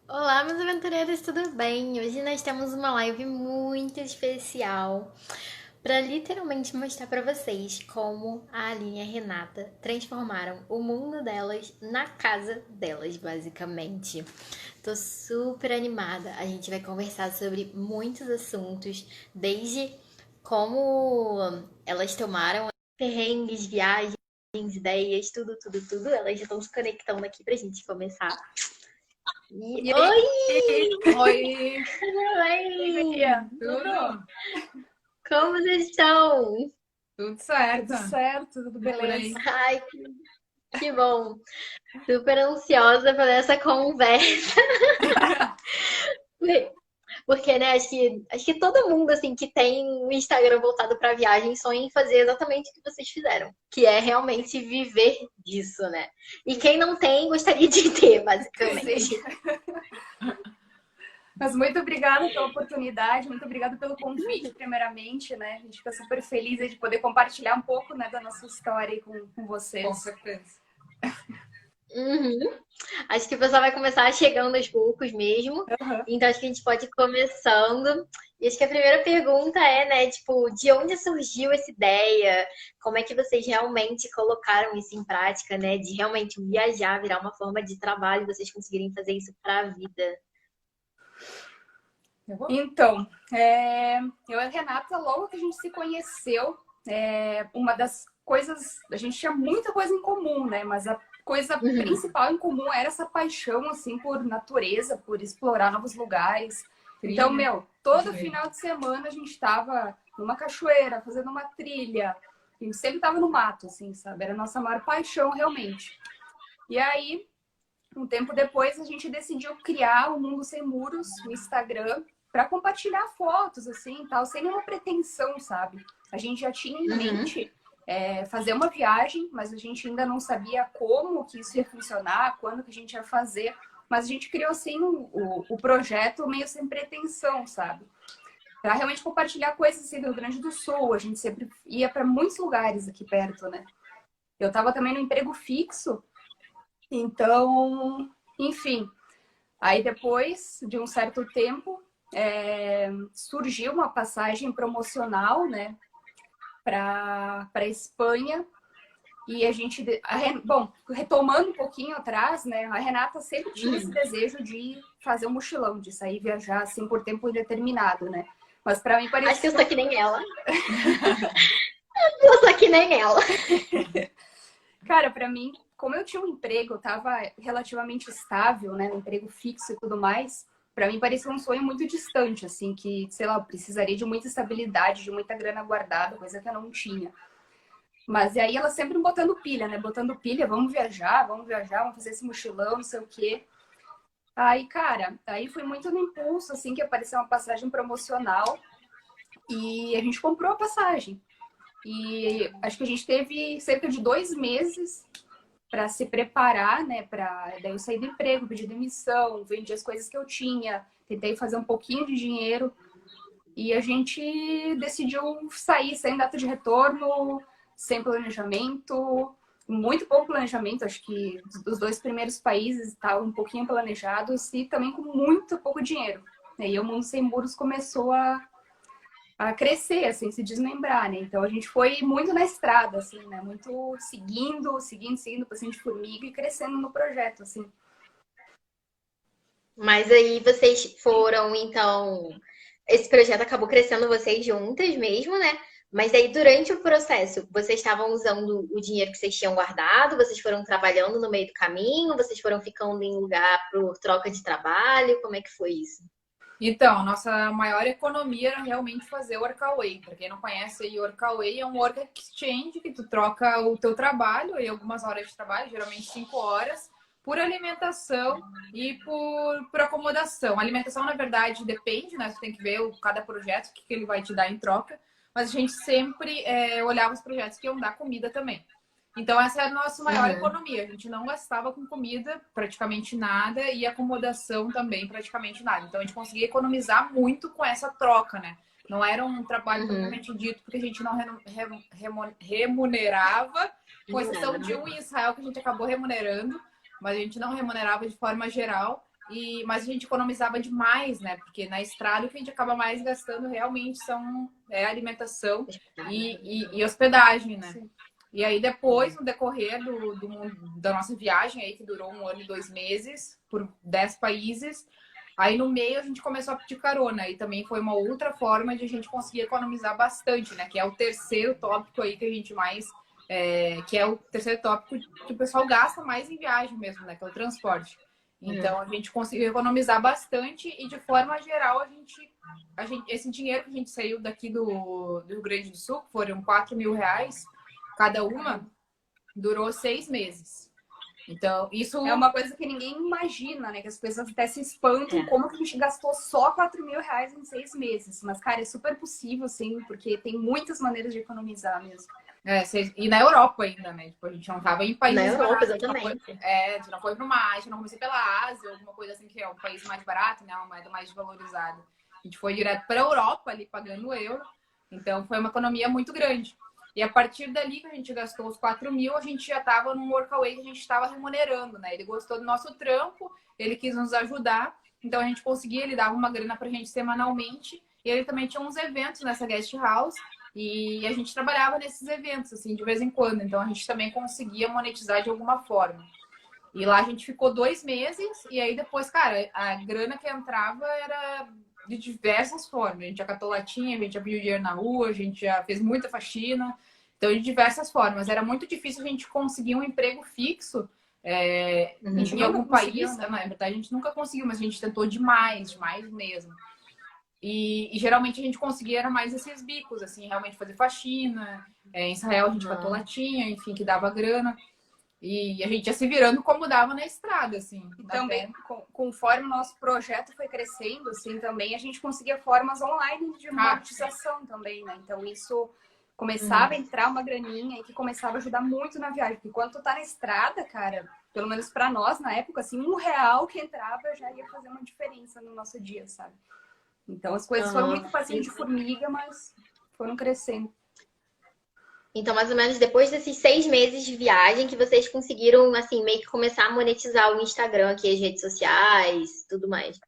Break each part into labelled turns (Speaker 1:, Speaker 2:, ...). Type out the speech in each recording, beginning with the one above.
Speaker 1: Olá, meus aventureiros, tudo bem? Hoje nós temos uma live muito especial para literalmente mostrar para vocês como a Aline e a Renata transformaram o mundo delas na casa delas, basicamente. Tô super animada. A gente vai conversar sobre muitos assuntos, desde como elas tomaram perrengues, viagens, ideias, tudo, tudo, tudo. Elas já estão se conectando aqui pra gente começar.
Speaker 2: E aí?
Speaker 1: Oi!
Speaker 2: Oi! Oi,
Speaker 1: Oi!
Speaker 2: guria. Tudo?
Speaker 1: Como vocês estão?
Speaker 2: Tudo certo.
Speaker 3: Tudo certo, tudo
Speaker 2: E por
Speaker 3: beleza.
Speaker 2: aí?
Speaker 1: Ai, que bom. Super ansiosa por essa conversa. Porque, né, acho que todo mundo, assim, que tem um Instagram voltado para viagem sonha em fazer exatamente o que vocês fizeram. Que é realmente viver disso, né? E quem não tem, gostaria de ter, basicamente.
Speaker 3: Sim. Mas muito obrigada pela oportunidade, muito obrigada pelo convite, primeiramente, né? A gente fica super feliz aí de poder compartilhar um pouco, né, da nossa história aí com vocês.
Speaker 2: Com certeza.
Speaker 1: Uhum. Acho que o pessoal vai começar chegando aos poucos mesmo.
Speaker 3: Uhum.
Speaker 1: Então acho que a gente pode ir começando. E acho que a primeira pergunta é, né, tipo, de onde surgiu essa ideia? Como é que vocês realmente colocaram isso em prática, né? De realmente viajar, virar uma forma de trabalho, vocês conseguirem fazer isso para a vida.
Speaker 3: Então, eu e a Renata, logo que a gente se conheceu, uma das coisas, a gente tinha muita coisa em comum, né? Mas a coisa
Speaker 1: Uhum.
Speaker 3: principal em comum era essa paixão, assim, por natureza, por explorar novos lugares. Então, todo final de semana a gente estava numa cachoeira, fazendo uma trilha. A gente sempre estava no mato, assim, sabe? Era a nossa maior paixão, realmente. E aí, um tempo depois, a gente decidiu criar o Mundo Sem Muros, o Instagram, para compartilhar fotos, assim, tal, sem nenhuma pretensão, sabe? A gente já tinha em
Speaker 1: Uhum.
Speaker 3: mente fazer uma viagem, mas a gente ainda não sabia como que isso ia funcionar, quando que a gente ia fazer. Mas a gente criou, assim, o projeto meio sem pretensão, sabe? Para realmente compartilhar coisas assim do Rio Grande do Sul. A gente sempre ia para muitos lugares aqui perto, né? Eu estava também no emprego fixo, então, enfim. Aí depois de um certo tempo, surgiu uma passagem promocional, né, para Espanha. E a gente, bom, retomando um pouquinho atrás, né, a Renata sempre tinha esse desejo de fazer um mochilão, de sair viajar assim por tempo indeterminado, né? Mas para mim
Speaker 1: Acho que eu
Speaker 3: parecia,
Speaker 1: sou que nem ela. Eu sou que nem ela.
Speaker 3: cara, para mim, como eu tinha um emprego, eu estava relativamente estável, né, um emprego fixo e tudo mais, para mim parecia um sonho muito distante, assim, que, sei lá, eu precisaria de muita estabilidade, de muita grana guardada, coisa que eu não tinha. Mas e aí ela sempre me botando pilha, né, botando pilha, vamos viajar, vamos fazer esse mochilão, não sei o quê. Aí, cara, aí foi muito no impulso, assim, que apareceu uma passagem promocional e a gente comprou a passagem. E acho que a gente teve cerca de 2 meses para se preparar, né? Daí eu saí do emprego, pedi demissão, vendi as coisas que eu tinha, tentei fazer um pouquinho de dinheiro e a gente decidiu sair sem data de retorno, sem planejamento, muito pouco planejamento. Acho que os 2 primeiros países estavam um pouquinho planejados e também com muito pouco dinheiro. E o Mundo Sem Muros começou a crescer, assim, se desmembrar, né? Então a gente foi muito na estrada, assim, né? Muito seguindo, passinho de formiga e crescendo no projeto, assim.
Speaker 1: Mas aí vocês foram, então. Esse projeto acabou crescendo vocês juntas mesmo, né? Mas aí durante o processo, vocês estavam usando o dinheiro que vocês tinham guardado? Vocês foram trabalhando no meio do caminho? Vocês foram ficando em lugar por troca de trabalho? Como é que foi isso?
Speaker 2: Então, nossa maior economia era realmente fazer o Workaway. Para quem não conhece, aí, o Workaway é um work exchange que tu troca o teu trabalho e algumas horas de trabalho, geralmente 5 horas, por alimentação e por acomodação. A alimentação, na verdade, depende, né? Você tem que ver cada projeto, o que ele vai te dar em troca. Mas a gente sempre olhava os projetos que iam dar comida também. Então, essa é a nossa maior
Speaker 1: Uhum.
Speaker 2: economia. A gente não gastava com comida praticamente nada e acomodação também praticamente nada. Então, a gente conseguia economizar muito com essa troca, né? Não era um trabalho
Speaker 1: Uhum.
Speaker 2: propriamente dito, porque a gente não remunerava, com exceção de
Speaker 1: Nada.
Speaker 2: um em Israel que a gente acabou remunerando, mas a gente não remunerava de forma geral. mas a gente economizava demais, né? Porque na estrada o que a gente acaba mais gastando realmente é alimentação e hospedagem, né?
Speaker 3: Sim.
Speaker 2: E aí depois, no decorrer da nossa viagem aí, que durou 1 ano e 2 meses, por 10 países, aí no meio a gente começou a pedir carona. E também foi uma outra forma de a gente conseguir economizar bastante, né? Que é o terceiro tópico aí que a gente mais... que é o terceiro tópico que o pessoal gasta mais em viagem mesmo, né? Que é o transporte. Então, a gente conseguiu economizar bastante e, de forma geral, esse dinheiro que a gente saiu daqui do Rio Grande do Sul, que foram 4 mil reais cada uma, durou 6 meses. Então, isso...
Speaker 3: É uma coisa que ninguém imagina, né? Que as pessoas até se espantam como que a gente gastou só 4 mil reais em 6 meses. Mas, cara, é super possível, sim, porque tem muitas maneiras de economizar mesmo.
Speaker 2: E na Europa ainda, né? Tipo, a gente não tava em países
Speaker 1: Na Europa,
Speaker 2: baratos.
Speaker 1: exatamente.
Speaker 2: A gente não foi pro mar, a gente não começou pela Ásia, alguma coisa assim, que é um país mais barato, né? Uma moeda mais valorizada. A gente foi direto pra Europa, ali, pagando euro. Então, foi uma economia muito grande. E a partir dali que a gente gastou os 4 mil, a gente já tava num workaway que a gente estava remunerando, né? Ele gostou do nosso trampo, ele quis nos ajudar. Então, a gente conseguia, ele dava uma grana pra gente semanalmente. E ele também tinha uns eventos nessa guest house. E a gente trabalhava nesses eventos, assim, de vez em quando. Então, a gente também conseguia monetizar de alguma forma. E lá a gente ficou 2 meses. E aí, depois, cara, a grana que entrava era de diversas formas. A gente já catou latinha, a gente já pediu dinheiro na rua, a gente já fez muita faxina. Então, de diversas formas. Era muito difícil a gente conseguir um emprego fixo em algum país.
Speaker 3: Né?
Speaker 2: Na verdade, a gente nunca conseguiu, mas a gente tentou demais mesmo. E geralmente a gente conseguia era mais esses bicos, assim, realmente fazer faxina. Em Israel a gente catou latinha, enfim, que dava grana. E a gente ia se virando como dava na estrada, assim.
Speaker 3: E também, conforme o nosso projeto foi crescendo, assim, também a gente conseguia formas online de monetização também, né? Então, isso começava a entrar uma graninha e que começava a ajudar muito na viagem. Porque quando tu tá na estrada, cara, pelo menos pra nós, na época, assim, R$ 1 que entrava já ia fazer uma diferença no nosso dia, sabe? Então, as coisas foram muito passinho de formiga, mas foram crescendo.
Speaker 1: Então, mais ou menos depois desses 6 meses de viagem que vocês conseguiram, assim, meio que começar a monetizar o Instagram aqui, as redes sociais, tudo mais.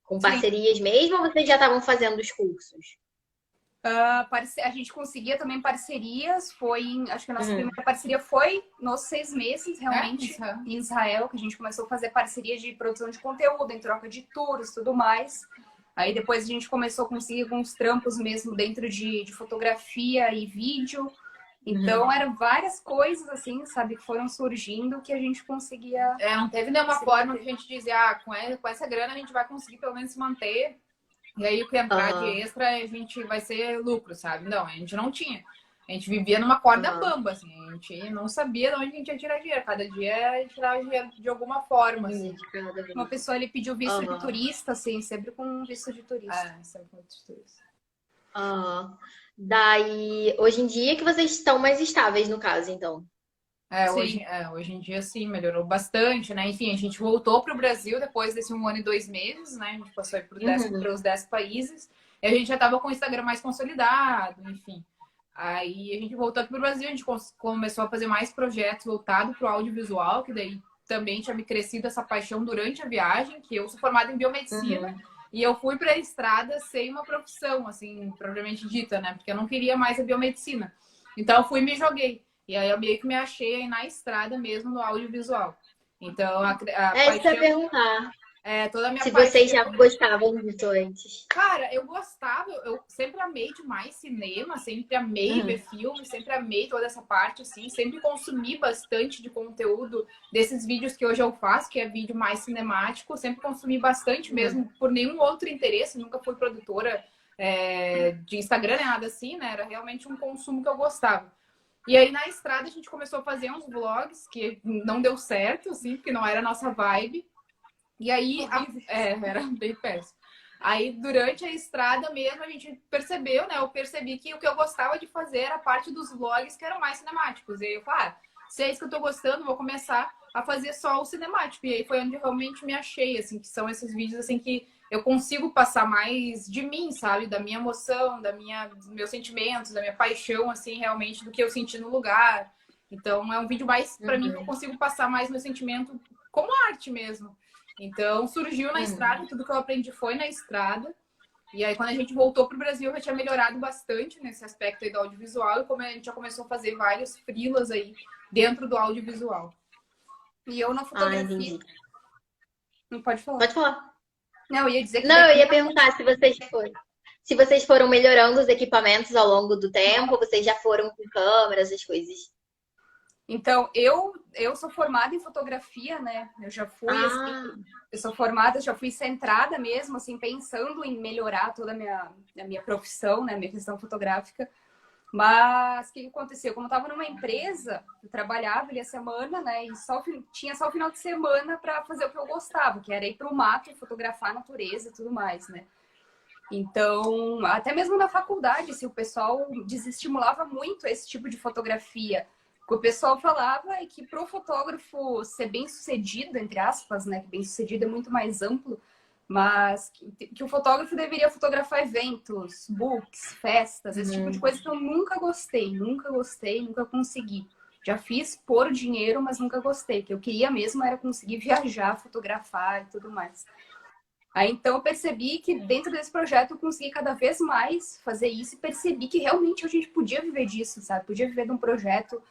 Speaker 1: Com parcerias mesmo, ou vocês já estavam fazendo os cursos?
Speaker 3: A gente conseguia também parcerias. Acho que a nossa primeira parceria foi nos 6 meses, realmente, em Israel, que a gente começou a fazer parceria de produção de conteúdo, em troca de tours e tudo mais. Aí depois a gente começou a conseguir alguns trampos mesmo dentro de fotografia e vídeo. Então, eram várias coisas, assim, sabe, que foram surgindo que a gente conseguia...
Speaker 2: Não teve nenhuma forma que a gente dizia, com essa grana a gente vai conseguir pelo menos se manter. E aí o que entrar de extra a gente vai ser lucro, sabe? Não, a gente não tinha. A gente vivia numa corda bamba, assim. A gente não sabia de onde a gente ia tirar dinheiro. Cada dia a gente tirava dinheiro de alguma forma, assim.
Speaker 3: Uma pessoa, ele pediu visto de turista, assim, sempre com visto de turista.
Speaker 2: Sempre com visto de turista.
Speaker 1: Daí, hoje em dia que vocês estão mais estáveis, no caso, então.
Speaker 2: Hoje em dia, sim, melhorou bastante, né? Enfim, a gente voltou para o Brasil depois desse 1 ano e 2 meses, né? A gente passou aí para os 10 países. E a gente já estava com o Instagram mais consolidado, enfim. Aí a gente voltou aqui para o Brasil, a gente começou a fazer mais projetos voltados para o audiovisual, que daí também tinha me crescido essa paixão durante a viagem, que eu sou formada em biomedicina. E eu fui para a estrada sem uma profissão, assim, propriamente dita, né? Porque eu não queria mais a biomedicina. Então, eu fui e me joguei. E aí, eu meio que me achei aí na estrada mesmo, no audiovisual. Então, a paixão...
Speaker 1: Isso que eu ia perguntar.
Speaker 2: Toda a minha
Speaker 1: Se
Speaker 2: paixão...
Speaker 1: vocês já gostavam disso antes.
Speaker 2: Cara, eu gostava, eu sempre amei demais cinema, sempre amei ver filme, sempre amei toda essa parte, assim, sempre consumi bastante de conteúdo desses vídeos que hoje eu faço, que é vídeo mais cinemático, sempre consumi bastante mesmo, por nenhum outro interesse, nunca fui produtora de Instagram, nem nada assim, né? Era realmente um consumo que eu gostava. E aí, na estrada, a gente começou a fazer uns vlogs que não deu certo, assim, porque não era a nossa vibe. E aí, era bem péssimo. Aí, durante a estrada mesmo, a gente percebeu, né? Eu percebi que o que eu gostava de fazer era parte dos vlogs que eram mais cinemáticos. E aí eu falei, se é isso que eu tô gostando, vou começar a fazer só o cinemático. E aí foi onde eu realmente me achei, assim, que são esses vídeos, assim, que eu consigo passar mais de mim, sabe? Da minha emoção, dos meus sentimentos, da minha paixão, assim, realmente, do que eu senti no lugar. Então, é um vídeo mais, pra mim, que eu consigo passar mais meu sentimento como arte mesmo. Então, surgiu na estrada, tudo que eu aprendi foi na estrada. E aí, quando a gente voltou para o Brasil, eu já tinha melhorado bastante nesse aspecto aí do audiovisual. E como a gente já começou a fazer vários freelas aí dentro do audiovisual.
Speaker 3: E eu na
Speaker 1: Ah,
Speaker 3: fotografia...
Speaker 1: entendi.
Speaker 3: Não pode falar.
Speaker 1: Pode falar.
Speaker 3: Não, eu ia dizer que
Speaker 1: Não, eu ia perguntar se vocês foram melhorando os equipamentos ao longo do tempo, ou vocês já foram com câmeras, as coisas.
Speaker 3: Então, eu sou formada em fotografia, né? Eu já fui, assim, eu sou formada, já fui centrada mesmo, assim, pensando em melhorar toda a minha profissão, né? Minha questão fotográfica. Mas o que aconteceu? Como eu estava numa empresa, eu trabalhava ali a semana, né? E tinha só o final de semana para fazer o que eu gostava, que era ir para o mato, fotografar a natureza e tudo mais, né? Então, até mesmo na faculdade, assim, o pessoal desestimulava muito esse tipo de fotografia. O que o pessoal falava é que para o fotógrafo ser bem sucedido, entre aspas, né? Que bem sucedido é muito mais amplo, mas que o fotógrafo deveria fotografar eventos, books, festas, esse tipo de coisa que eu nunca gostei, nunca consegui. Já fiz por dinheiro, mas nunca gostei. O que eu queria mesmo era conseguir viajar, fotografar e tudo mais. Aí então eu percebi que dentro desse projeto eu consegui cada vez mais fazer isso e percebi que realmente a gente podia viver disso, sabe? Podia viver de um projeto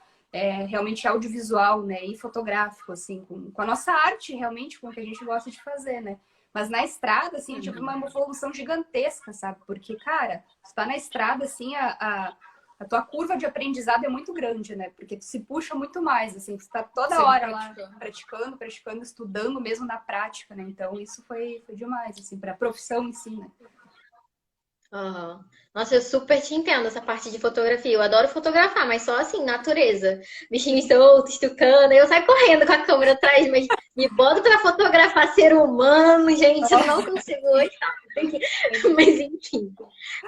Speaker 3: realmente audiovisual, né? E fotográfico, assim, com a nossa arte, realmente, com o que a gente gosta de fazer, né? Mas na estrada, assim, eu tive uma evolução gigantesca, sabe? Porque, cara, tu tá na estrada, assim, a tua curva de aprendizado é muito grande, né? Porque tu se puxa muito mais, assim, tu tá toda hora lá praticando, estudando mesmo na prática, né? Então, isso foi demais, assim, pra profissão em si, né?
Speaker 1: Aham. Nossa, eu super te entendo essa parte de fotografia. Eu adoro fotografar, mas só assim, natureza. Bichinhos soltos, tucano. Eu saio correndo com a câmera atrás, mas me boto pra fotografar ser humano, gente, eu não consigo gostar. Mas enfim.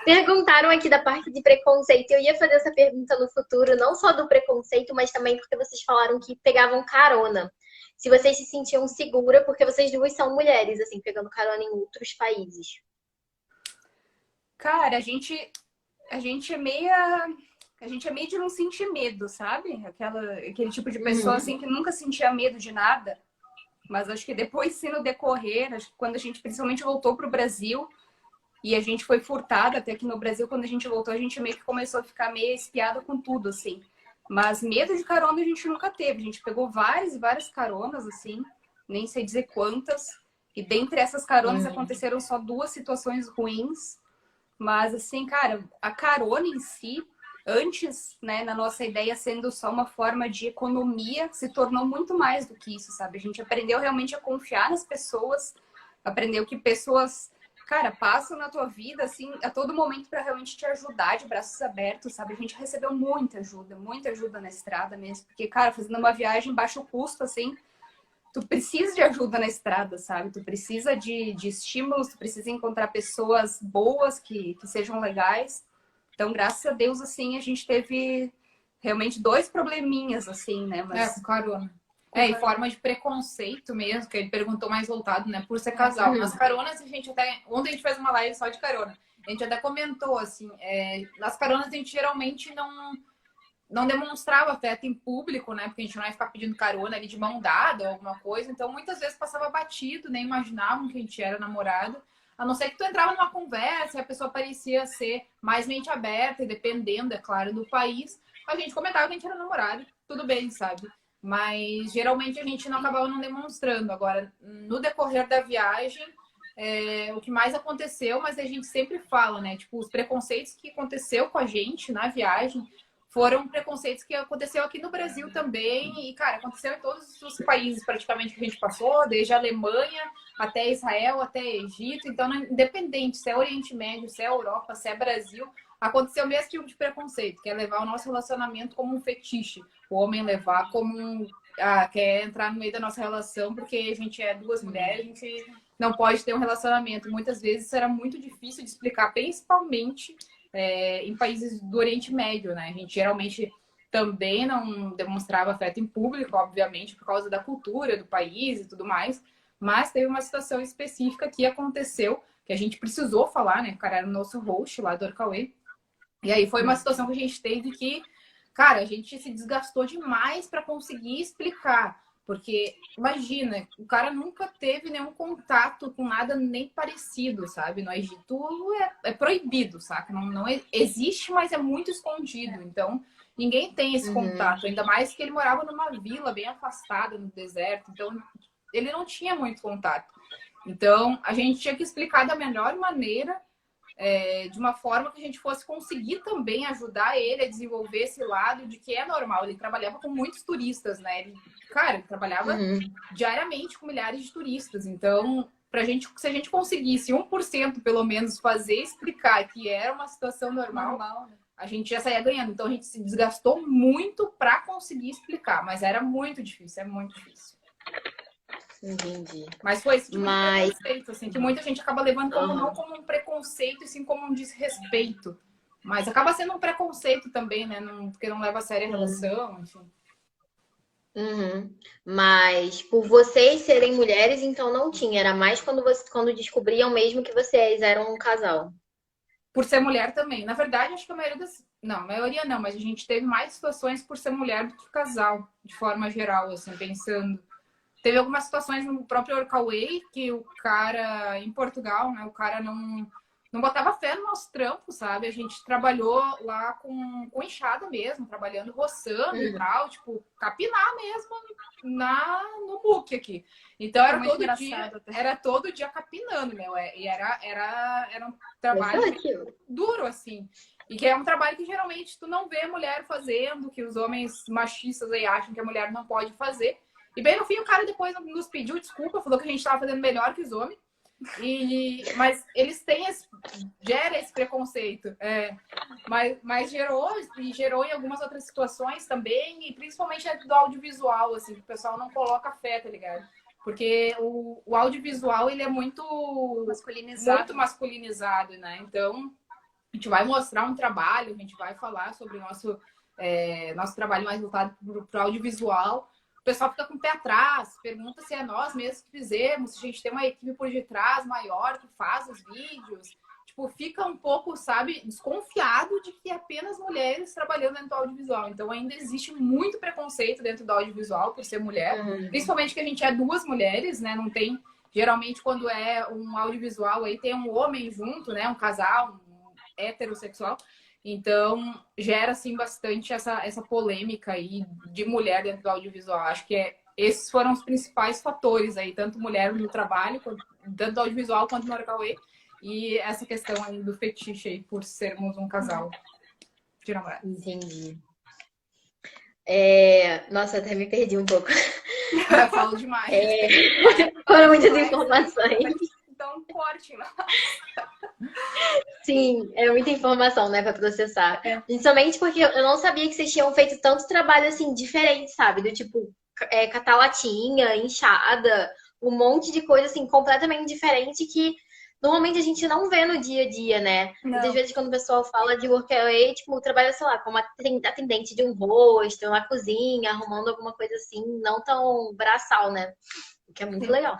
Speaker 1: Perguntaram aqui da parte de preconceito. Eu ia fazer essa pergunta no futuro, não só do preconceito, mas também porque vocês falaram que pegavam carona. Se vocês se sentiam segura, porque vocês duas são mulheres, assim, pegando carona em outros países.
Speaker 3: Cara, a gente é meia. A gente é meio de não sentir medo, sabe? Aquele tipo de pessoa assim que nunca sentia medo de nada. Mas acho que depois, sim, no decorrer, acho que quando a gente principalmente voltou para o Brasil e a gente foi furtada até aqui no Brasil, quando a gente voltou, a gente meio que começou a ficar meio espiada com tudo, assim. Mas medo de carona a gente nunca teve. A gente pegou várias e várias caronas, assim, nem sei dizer quantas. E dentre essas caronas aconteceram só 2 situações ruins. Mas, assim, cara, a carona em si, antes, né, na nossa ideia sendo só uma forma de economia, se tornou muito mais do que isso, sabe? A gente aprendeu realmente a confiar nas pessoas, aprendeu que pessoas, cara, passam na tua vida, assim, a todo momento para realmente te ajudar de braços abertos, sabe? A gente recebeu muita ajuda na estrada mesmo. Porque, cara, fazendo uma viagem baixo custo, assim, tu precisa de ajuda na estrada, sabe? Tu precisa de estímulos, tu precisa encontrar pessoas boas que sejam legais. Então, graças a Deus, assim, a gente teve realmente 2 probleminhas, assim, né? Mas...
Speaker 2: com carona. E forma de preconceito mesmo, que ele perguntou mais voltado, né? Por ser casal. Nas caronas, a gente até... Ontem a gente fez uma live só de carona. A gente até comentou, assim, nas caronas a gente geralmente não demonstrava afeto em público, né? Porque a gente não ia ficar pedindo carona ali de mão dada ou alguma coisa. Então, muitas vezes passava batido, nem imaginavam que a gente era namorado. A não ser que tu entrava numa conversa e a pessoa parecia ser mais mente aberta e dependendo, é claro, do país. A gente comentava que a gente era namorado, tudo bem, sabe? Mas, geralmente, a gente não acabava não demonstrando. Agora, no decorrer da viagem, o que mais aconteceu, mas a gente sempre fala, né? Tipo, os preconceitos que aconteceu com a gente na viagem foram preconceitos que aconteceu aqui no Brasil também. E, cara, aconteceu em todos os países praticamente que a gente passou, desde a Alemanha até Israel, até Egito. Então, independente se é Oriente Médio, se é Europa, se é Brasil, aconteceu o mesmo tipo de preconceito, que é levar o nosso relacionamento como um fetiche. O homem levar como quer entrar no meio da nossa relação porque a gente é 2 mulheres, a gente não pode ter um relacionamento. Muitas vezes era muito difícil de explicar, principalmente em países do Oriente Médio, né? A gente geralmente também não demonstrava afeto em público, obviamente, por causa da cultura do país e tudo mais. Mas teve uma situação específica que aconteceu, que a gente precisou falar, né? O cara era o nosso host lá do Orkaway. E aí foi uma situação que a gente teve que, cara, a gente se desgastou demais para conseguir explicar. Porque, imagina, o cara nunca teve nenhum contato com nada nem parecido, sabe? No Egito é proibido, saca? Não existe, mas é muito escondido. Então, ninguém tem esse
Speaker 1: Uhum.
Speaker 2: contato. Ainda mais que ele morava numa vila bem afastada, no deserto. Então, ele não tinha muito contato. Então, a gente tinha que explicar da melhor maneira, de uma forma que a gente fosse conseguir também ajudar ele a desenvolver esse lado de que é normal. Ele trabalhava com muitos turistas, né? Ele trabalhava
Speaker 1: Uhum.
Speaker 2: diariamente com milhares de turistas. Então, se a gente conseguisse 1% pelo menos fazer explicar que era uma situação normal,
Speaker 3: Normal, né?
Speaker 2: a gente já saía ganhando. Então, a gente se desgastou muito para conseguir explicar, mas era muito difícil, é muito difícil.
Speaker 1: Entendi.
Speaker 2: Mas foi esse tipo de
Speaker 1: Mas,
Speaker 2: preconceito, assim, que muita gente acaba levando como não
Speaker 1: aham.
Speaker 2: como um preconceito, e sim como um desrespeito. Mas acaba sendo um preconceito também, né? Porque não leva a sério a
Speaker 1: Sim.
Speaker 2: relação, enfim.
Speaker 1: Uhum. Mas por vocês serem mulheres, então não tinha. Era mais quando descobriam mesmo que vocês eram um casal.
Speaker 2: Por ser mulher também. Na verdade, acho que a maioria das. Não, a maioria não, mas a gente teve mais situações por ser mulher do que casal, de forma geral, assim, pensando. Teve algumas situações no próprio Workaway que o cara, em Portugal, né? O cara não botava fé no nosso trampo, sabe? A gente trabalhou lá com enxada mesmo, trabalhando, roçando e
Speaker 1: Uhum.
Speaker 2: tal, tipo, capinar mesmo no muque aqui. Então
Speaker 3: Foi
Speaker 2: era
Speaker 3: muito
Speaker 2: todo dia,
Speaker 3: engraçado até.
Speaker 2: era todo dia capinando, meu. E era um trabalho bem
Speaker 1: Versátil.
Speaker 2: duro, assim. E que é um trabalho que geralmente tu não vê mulher fazendo, que os homens machistas aí acham que a mulher não pode fazer. E bem no fim, o cara depois nos pediu desculpa, falou que a gente estava fazendo melhor que os homens. Mas eles têm gera esse preconceito. Mas gerou em algumas outras situações também, e principalmente dentro do audiovisual, assim, que o pessoal não coloca fé, tá ligado? Porque o audiovisual, ele é muito
Speaker 3: Masculinizado.
Speaker 2: masculinizado, né? Então, a gente vai mostrar um trabalho, a gente vai falar sobre o nosso trabalho mais voltado para o audiovisual. O pessoal fica com o pé atrás, pergunta se é nós mesmos que fizemos, se a gente tem uma equipe por detrás maior que faz os vídeos. Tipo, fica um pouco, sabe, desconfiado de que é apenas mulheres trabalhando dentro do audiovisual. Então, ainda existe muito preconceito dentro do audiovisual por ser mulher,
Speaker 1: Uhum.
Speaker 2: principalmente que a gente é duas mulheres, né? Não tem. Geralmente, quando é um audiovisual, aí tem um homem junto, né? Um casal, heterossexual. Então, gera, assim, bastante essa polêmica aí de mulher dentro do audiovisual. Acho que esses foram os principais fatores aí, tanto mulher no trabalho, tanto do audiovisual quanto no Workaway, e essa questão aí do fetiche aí, por sermos um casal de namorados.
Speaker 1: Entendi. Nossa, até me perdi um pouco.
Speaker 2: Eu falo demais.
Speaker 1: Foram muitas
Speaker 3: Demais,
Speaker 1: informações.
Speaker 3: então corte, né?
Speaker 1: Sim, é muita informação, né, pra processar.
Speaker 2: É.
Speaker 1: Principalmente porque eu não sabia que vocês tinham feito tanto trabalho assim, diferente, sabe? Do tipo, catar latinha, enxada, um monte de coisa assim, completamente diferente que normalmente a gente não vê no dia a dia, né? Muitas
Speaker 3: Não.
Speaker 1: vezes quando o pessoal fala de workaway, tipo, trabalha, sei lá, como atendente de um rosto, na cozinha, arrumando alguma coisa assim, não tão braçal, né? O que é muito
Speaker 3: Sim.
Speaker 1: legal.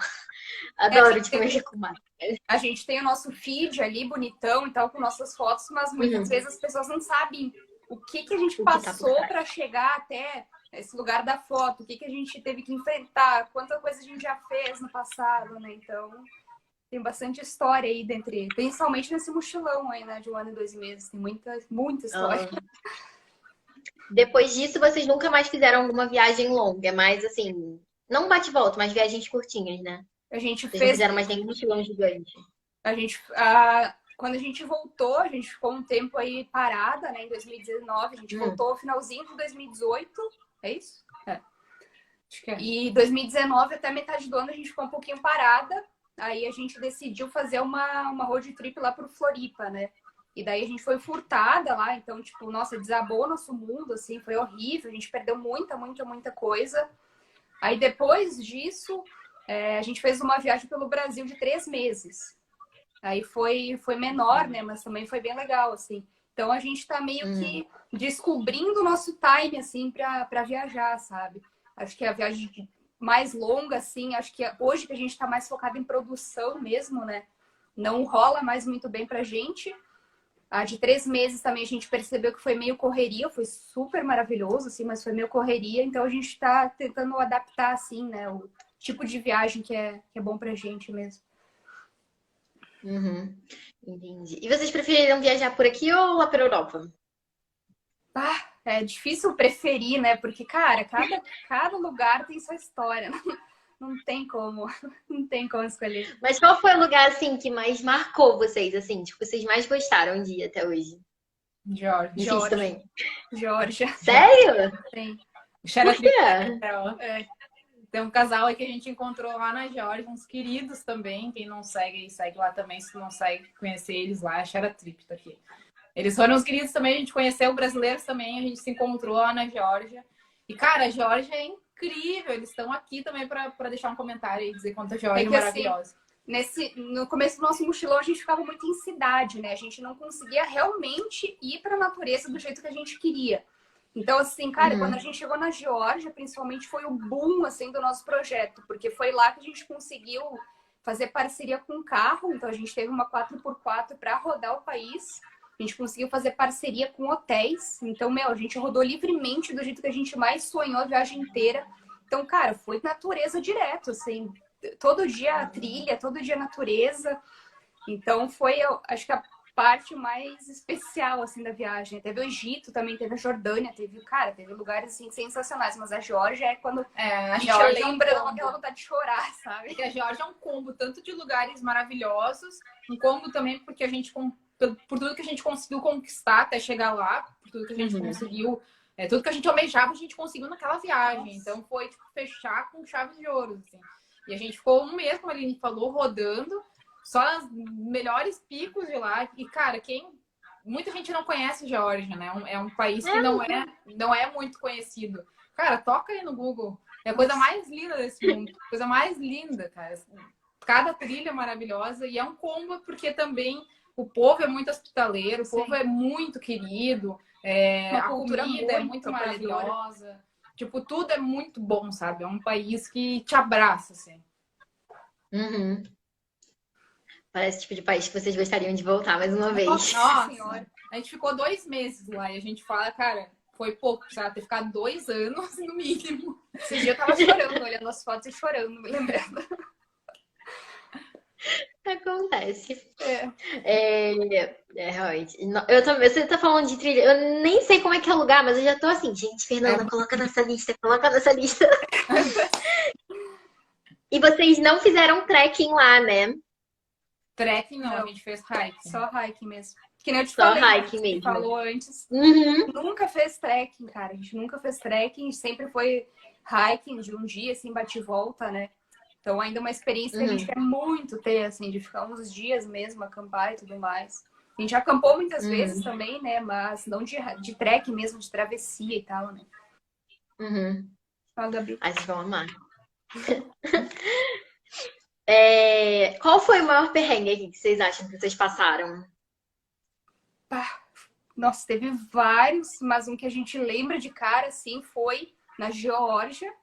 Speaker 3: É,
Speaker 1: Adoro, tipo, mexer com máquina.
Speaker 3: a gente tem o nosso feed ali bonitão e tal, com nossas fotos, mas muitas
Speaker 1: Uhum.
Speaker 3: vezes as pessoas não sabem o que a gente
Speaker 1: O que tá por
Speaker 3: passou
Speaker 1: trás.
Speaker 3: para chegar até esse lugar da foto, o que a gente teve que enfrentar, quanta coisa a gente já fez no passado, né? Então, tem bastante história aí principalmente nesse mochilão aí, né, de 1 ano e 2 meses, tem muita história.
Speaker 1: Ah. Depois disso, vocês nunca mais fizeram alguma viagem longa, mas assim, não bate e volta, mas viagens curtinhas, né?
Speaker 3: A gente
Speaker 1: Vocês não
Speaker 3: fez,
Speaker 1: fizeram mais nenhum mochilão gigante.
Speaker 3: quando a gente voltou, a gente ficou um tempo aí parada, né, em 2019, a gente
Speaker 1: Hum.
Speaker 3: voltou no finalzinho de 2018, é isso?
Speaker 2: Acho que é.
Speaker 3: E 2019, até metade do ano, a gente ficou um pouquinho parada. Aí a gente decidiu fazer uma road trip lá pro Floripa, né? E daí a gente foi furtada lá, então, tipo, nossa, desabou nosso mundo, assim, foi horrível. A gente perdeu muita coisa. Aí depois disso, a gente fez uma viagem pelo Brasil de 3 meses. Aí foi menor, né? Mas também foi bem legal, assim. Então a gente tá meio
Speaker 1: Hum.
Speaker 3: que descobrindo o nosso time, assim, pra viajar, sabe? Acho que a viagem mais longa, assim, acho que hoje que a gente tá mais focado em produção mesmo, né? Não rola mais muito bem pra gente. A de 3 meses também a gente percebeu que foi meio correria, foi super maravilhoso, assim, mas foi meio correria. Então a gente tá tentando adaptar, assim, né? O tipo de viagem que é bom pra gente mesmo.
Speaker 1: Uhum, entendi. E vocês preferiram viajar por aqui ou lá para Europa?
Speaker 3: Ah, é difícil preferir, né? Porque, cara, cada lugar tem sua história. Não tem como, não tem como escolher.
Speaker 1: Mas qual foi o lugar, assim, que mais marcou vocês, assim? Tipo, vocês mais gostaram de ir até hoje?
Speaker 2: Georgia.
Speaker 1: Difícil também.
Speaker 3: Geórgia,
Speaker 1: Sério?
Speaker 3: tem.
Speaker 2: Xera
Speaker 1: Por quê?
Speaker 2: É, tem um casal aí que a gente encontrou lá na Geórgia, uns queridos também. Quem não segue, segue lá também. Se não segue, conhecer eles lá. Xera Trip tá aqui. Eles foram os queridos também, a gente conheceu brasileiros também, a gente se encontrou lá na Geórgia. E, cara, a Geórgia é incrível, eles estão aqui também para deixar um comentário e dizer quanto a Geórgia é maravilhosa.
Speaker 3: Assim, no começo do nosso mochilão, a gente ficava muito em cidade, né? A gente não conseguia realmente ir para a natureza do jeito que a gente queria. Então, assim, cara, quando a gente chegou na Geórgia, principalmente foi o boom, assim, do nosso projeto, porque foi lá que a gente conseguiu fazer parceria com o carro. Então, a gente teve uma 4x4 para rodar o país. A gente conseguiu fazer parceria com hotéis. Então, a gente rodou livremente do jeito que a gente mais sonhou a viagem inteira. Então, cara, foi natureza direto, assim. Todo dia trilha, todo dia natureza. Então, foi, eu acho que a parte mais especial, assim, da viagem. Teve o Egito também, teve a Jordânia, teve lugares, assim, sensacionais. Mas a Geórgia é quando a gente lembra daquela vontade de chorar, sabe?
Speaker 2: Porque a Geórgia é um combo tanto de lugares maravilhosos, um combo também porque a gente... por tudo que a gente conseguiu conquistar até chegar lá, por tudo que a gente conseguiu, tudo que a gente almejava, a gente conseguiu naquela viagem. Nossa. Então foi tipo, fechar com chave de ouro, assim. E a gente ficou um mês, como a Aline falou, rodando, só os melhores picos de lá. E, cara, muita gente não conhece a Geórgia, né? É um país que não é muito conhecido. Cara, toca aí no Google. É a coisa mais linda desse mundo. Coisa mais linda, cara. Cada trilha é maravilhosa. E é um combo porque também o povo é muito hospitaleiro, o povo é muito querido, a comida é muito maravilhosa. Tipo, tudo é muito bom, sabe? É um país que te abraça, assim.
Speaker 1: Uhum. Parece o tipo de país que vocês gostariam de voltar mais uma vez.
Speaker 2: Nossa senhora. A gente ficou 2 meses lá e a gente fala, cara, foi pouco, sabe? Ter ficado 2 anos no mínimo.
Speaker 3: Esse dia eu tava chorando, olhando as fotos e chorando, me lembrando.
Speaker 1: Acontece. Realmente. Eu também, você tá falando de trilha, eu nem sei como é que é o lugar, mas eu já tô assim, gente, Fernanda, coloca nessa lista, coloca nessa lista. E vocês não fizeram trekking lá, né?
Speaker 2: Trekking não, a gente fez hiking.
Speaker 3: Só hiking mesmo. Que nem eu te
Speaker 1: Só
Speaker 3: falei,
Speaker 1: hiking mesmo.
Speaker 3: falou antes.
Speaker 1: Uhum.
Speaker 3: Nunca fez trekking, cara. A gente nunca fez trekking, sempre foi hiking de um dia, assim, bate e volta, né? Então, ainda é uma experiência que a gente quer muito ter, assim, de ficar uns dias mesmo, acampar e tudo mais. A gente acampou muitas vezes também, né? Mas não de trekking mesmo, de travessia e tal, né?
Speaker 1: Uhum.
Speaker 3: Fala, Gabi.
Speaker 1: Aí vocês vão amar. Qual foi o maior perrengue aqui que vocês acham que vocês passaram?
Speaker 3: Nossa, teve vários, mas um que a gente lembra de cara, assim, foi na Geórgia.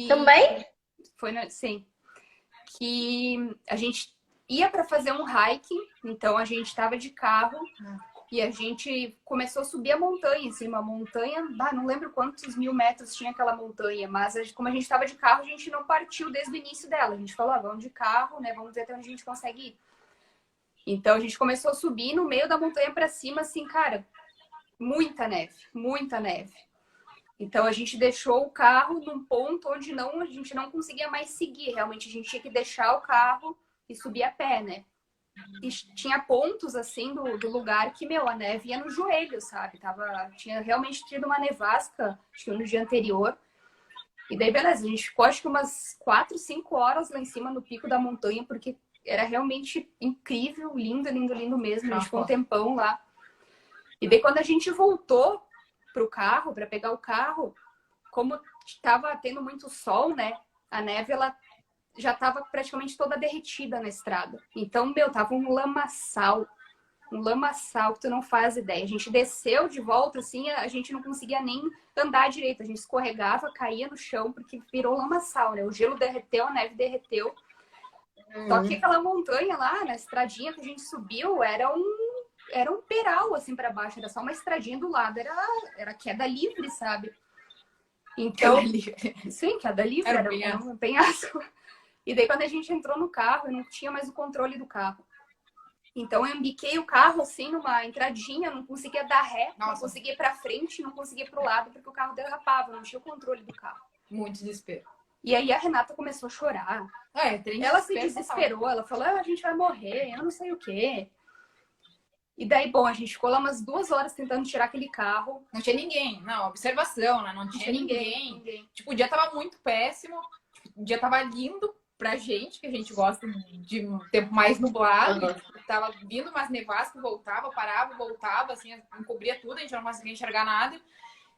Speaker 1: Também?
Speaker 3: Sim. Que a gente ia para fazer um hiking, então a gente estava de carro e a gente começou a subir a montanha, assim, uma montanha, não lembro quantos 1000 metros tinha aquela montanha, mas como a gente estava de carro, a gente não partiu desde o início dela. A gente falou, vamos de carro, né? Vamos ver até onde a gente consegue ir. Então a gente começou a subir no meio da montanha para cima, assim, cara, muita neve, muita neve. Então a gente deixou o carro num ponto onde a gente não conseguia mais seguir. Realmente a gente tinha que deixar o carro e subir a pé, né? E tinha pontos assim do lugar que, a neve ia no joelho, sabe? Tinha realmente tido uma nevasca, acho que no dia anterior. E daí, beleza, a gente ficou acho que umas 4, 5 horas lá em cima no pico da montanha, porque era realmente incrível, lindo, lindo, lindo mesmo. A gente ficou um tempão lá. E daí quando a gente voltou pro carro, para pegar o carro, como estava tendo muito sol, né? A neve, ela já estava praticamente toda derretida na estrada. Então, tava um lamaçal que tu não faz ideia. A gente desceu de volta, assim, a gente não conseguia nem andar direito. A gente escorregava, caía no chão, porque virou lamaçal, né? O gelo derreteu, a neve derreteu. Só que aquela montanha lá, na estradinha que a gente subiu, era era um peral, assim, para baixo. Era só uma estradinha do lado. Era queda livre, sabe? Então, sim, queda livre. Era um penhasco. E daí, quando a gente entrou no carro, eu não tinha mais o controle do carro. Então, eu embiquei o carro, assim, numa entradinha. Não conseguia dar ré. Não conseguia ir pra frente. Não conseguia ir pro lado, porque o carro derrapava. Não tinha o controle do carro.
Speaker 2: Muito desespero.
Speaker 3: E aí, a Renata começou a chorar. Ela se desesperou. Ela falou, a gente vai morrer. Eu não sei o quê. E daí, bom, a gente ficou lá umas 2 horas tentando tirar aquele carro.
Speaker 2: Não tinha ninguém. Não, observação, né? Não tinha ninguém. Tipo, o dia tava muito péssimo. O dia tava lindo pra gente, que a gente gosta de um tempo mais nublado.
Speaker 1: Uhum.
Speaker 2: Tipo, tava vindo umas nevascas, voltava, parava, voltava, assim, encobria tudo, a gente não conseguia enxergar nada.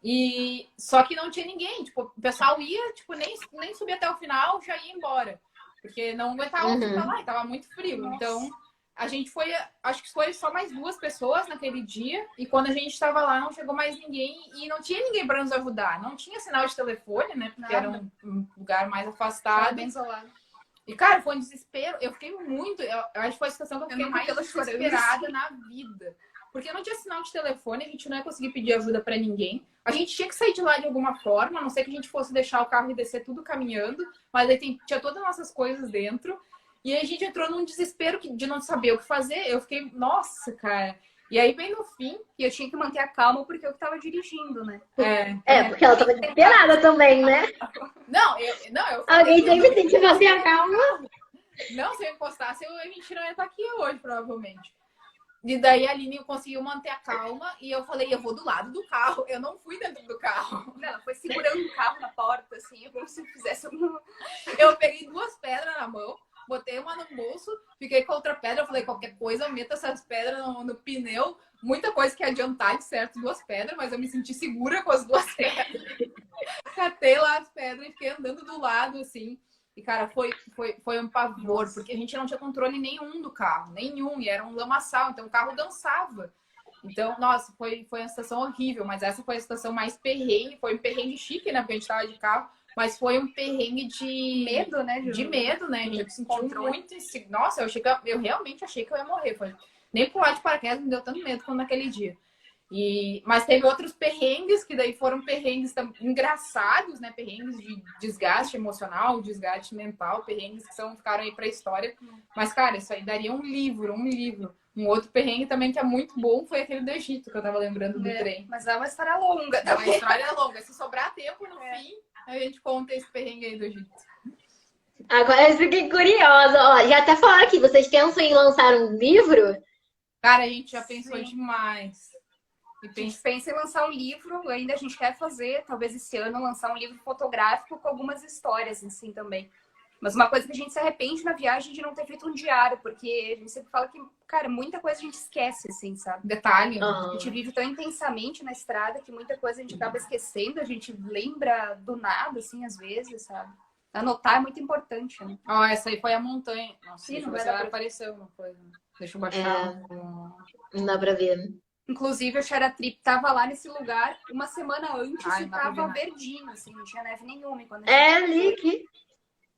Speaker 2: E só que não tinha ninguém. Tipo, o pessoal ia, tipo, nem subia até o final, já ia embora. Porque não aguentava ficar lá, e tava muito frio. Nossa. Então, a gente foi, acho que foi só mais 2 pessoas naquele dia. E quando a gente estava lá, não chegou mais ninguém. E não tinha ninguém para nos ajudar. Não tinha sinal de telefone, né? Porque era um lugar mais afastado.
Speaker 3: Bem isolado.
Speaker 2: E, cara, foi um desespero. Eu fiquei muito... Eu acho que foi a situação que eu fiquei mais desesperada na vida. Porque não tinha sinal de telefone, a gente não ia conseguir pedir ajuda para ninguém. A gente tinha que sair de lá de alguma forma, a não ser que a gente fosse deixar o carro e descer tudo caminhando. Mas aí tinha todas as nossas coisas dentro. E aí a gente entrou num desespero de não saber o que fazer. Eu fiquei, nossa, cara. E aí, bem no fim,
Speaker 3: eu tinha que manter a calma porque eu tava dirigindo, né?
Speaker 1: Porque ela tava desesperada também, né?
Speaker 2: Não,
Speaker 1: alguém sempre tem que manter a calma.
Speaker 2: Não, se eu encostasse, a gente não ia estar aqui hoje, provavelmente. E daí a Aline conseguiu manter a calma e eu falei, eu vou do lado do carro. Eu não fui dentro do carro.
Speaker 3: Não, ela foi segurando o carro na porta, assim, como se fizesse alguma...
Speaker 2: Eu peguei 2 pedras na mão, botei uma no bolso, fiquei com outra pedra. Eu falei, qualquer coisa, eu meto essas pedras no pneu. Muita coisa que adiantar de certo 2 pedras, mas eu me senti segura com as 2 pedras. Catei lá as pedras e fiquei andando do lado, assim. E, cara, foi um pavor, porque a gente não tinha controle nenhum do carro, nenhum. E era um lamaçal, então o carro dançava. Então, nossa, foi uma situação horrível. Mas essa foi a situação mais perrengue. Foi um perrengue chique, né? Porque a gente tava de carro. Mas foi um perrengue de
Speaker 3: medo, né?
Speaker 2: De medo, né? A gente sentiu muito. Nossa, eu realmente achei que eu ia morrer. Nem pular de paraquedas me deu tanto medo como naquele dia. Mas teve outros perrengues, que daí foram perrengues engraçados, né? Perrengues de desgaste emocional, desgaste mental, perrengues que ficaram aí pra história. Mas, cara, isso aí daria um livro. Um outro perrengue também que é muito bom foi aquele do Egito, que eu tava lembrando do trem.
Speaker 3: Mas é uma história longa.
Speaker 2: É uma história longa. Se sobrar tempo no fim, a gente conta esse perrengue aí do Egito.
Speaker 1: Agora eu fiquei curiosa. Ó, já até falaram aqui, vocês pensam em lançar um livro?
Speaker 2: Cara, a gente já pensou demais.
Speaker 3: A gente pensa em lançar um livro, ainda a gente quer fazer, talvez esse ano, lançar um livro fotográfico com algumas histórias, assim, também. Mas uma coisa que a gente se arrepende na viagem de não ter feito um diário, porque a gente sempre fala que, cara, muita coisa a gente esquece, assim, sabe?
Speaker 2: Detalhe.
Speaker 3: A gente vive tão intensamente na estrada que muita coisa a gente acaba esquecendo, a gente lembra do nada, assim, às vezes, sabe? Anotar é muito importante, né?
Speaker 2: Ó, essa aí foi a montanha. Nossa,
Speaker 3: sim,
Speaker 2: não vai aparecer uma coisa. Deixa eu baixar.
Speaker 1: Não dá pra ver.
Speaker 3: Inclusive, o Xaratrip tava lá nesse lugar uma semana antes e tava verdinho, assim, não tinha neve nenhuma.
Speaker 1: Ali que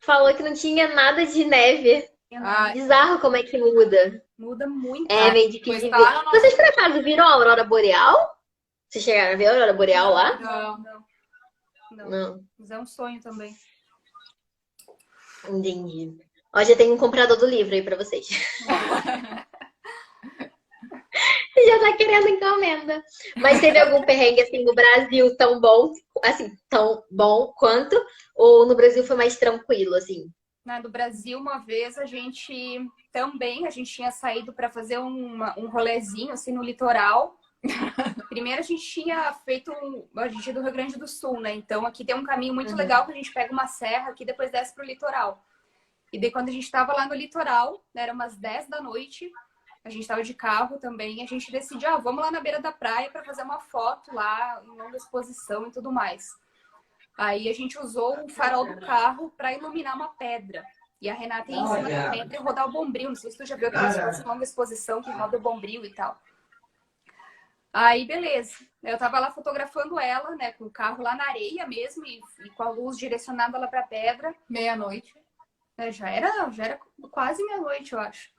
Speaker 1: falou que não tinha nada de neve. Bizarro como é que muda.
Speaker 3: Muda muito.
Speaker 1: É meio difícil de ver. Vocês, por acaso, viram a Aurora Boreal? Vocês chegaram a ver a Aurora Boreal lá?
Speaker 3: Não. Mas é um sonho também.
Speaker 1: Entendi. Ó, já tem um comprador do livro aí pra vocês. Já tá querendo encomenda. Mas teve algum perrengue assim no Brasil tão bom, assim, tão bom quanto? Ou no Brasil foi mais tranquilo, assim?
Speaker 3: No Brasil, uma vez, a gente tinha saído para fazer um rolezinho, assim, no litoral. Primeiro, a gente tinha feito... A gente é do Rio Grande do Sul, né? Então, aqui tem um caminho muito legal que a gente pega uma serra aqui e depois desce pro litoral. E daí, quando a gente tava lá no litoral, né, era umas 10 da noite... A gente estava de carro também, a gente decidiu, vamos lá na beira da praia para fazer uma foto lá, em longa exposição e tudo mais. Aí a gente usou o farol do carro para iluminar uma pedra. E a Renata ia em cima da pedra e rodar o bombril. Não sei se tu já viu aquelas longa exposição que roda o bombril e tal. Aí, beleza. Eu tava lá fotografando ela, né, com o carro lá na areia mesmo e com a luz direcionada lá para a pedra.
Speaker 2: Meia-noite.
Speaker 3: Já era quase meia-noite, eu acho.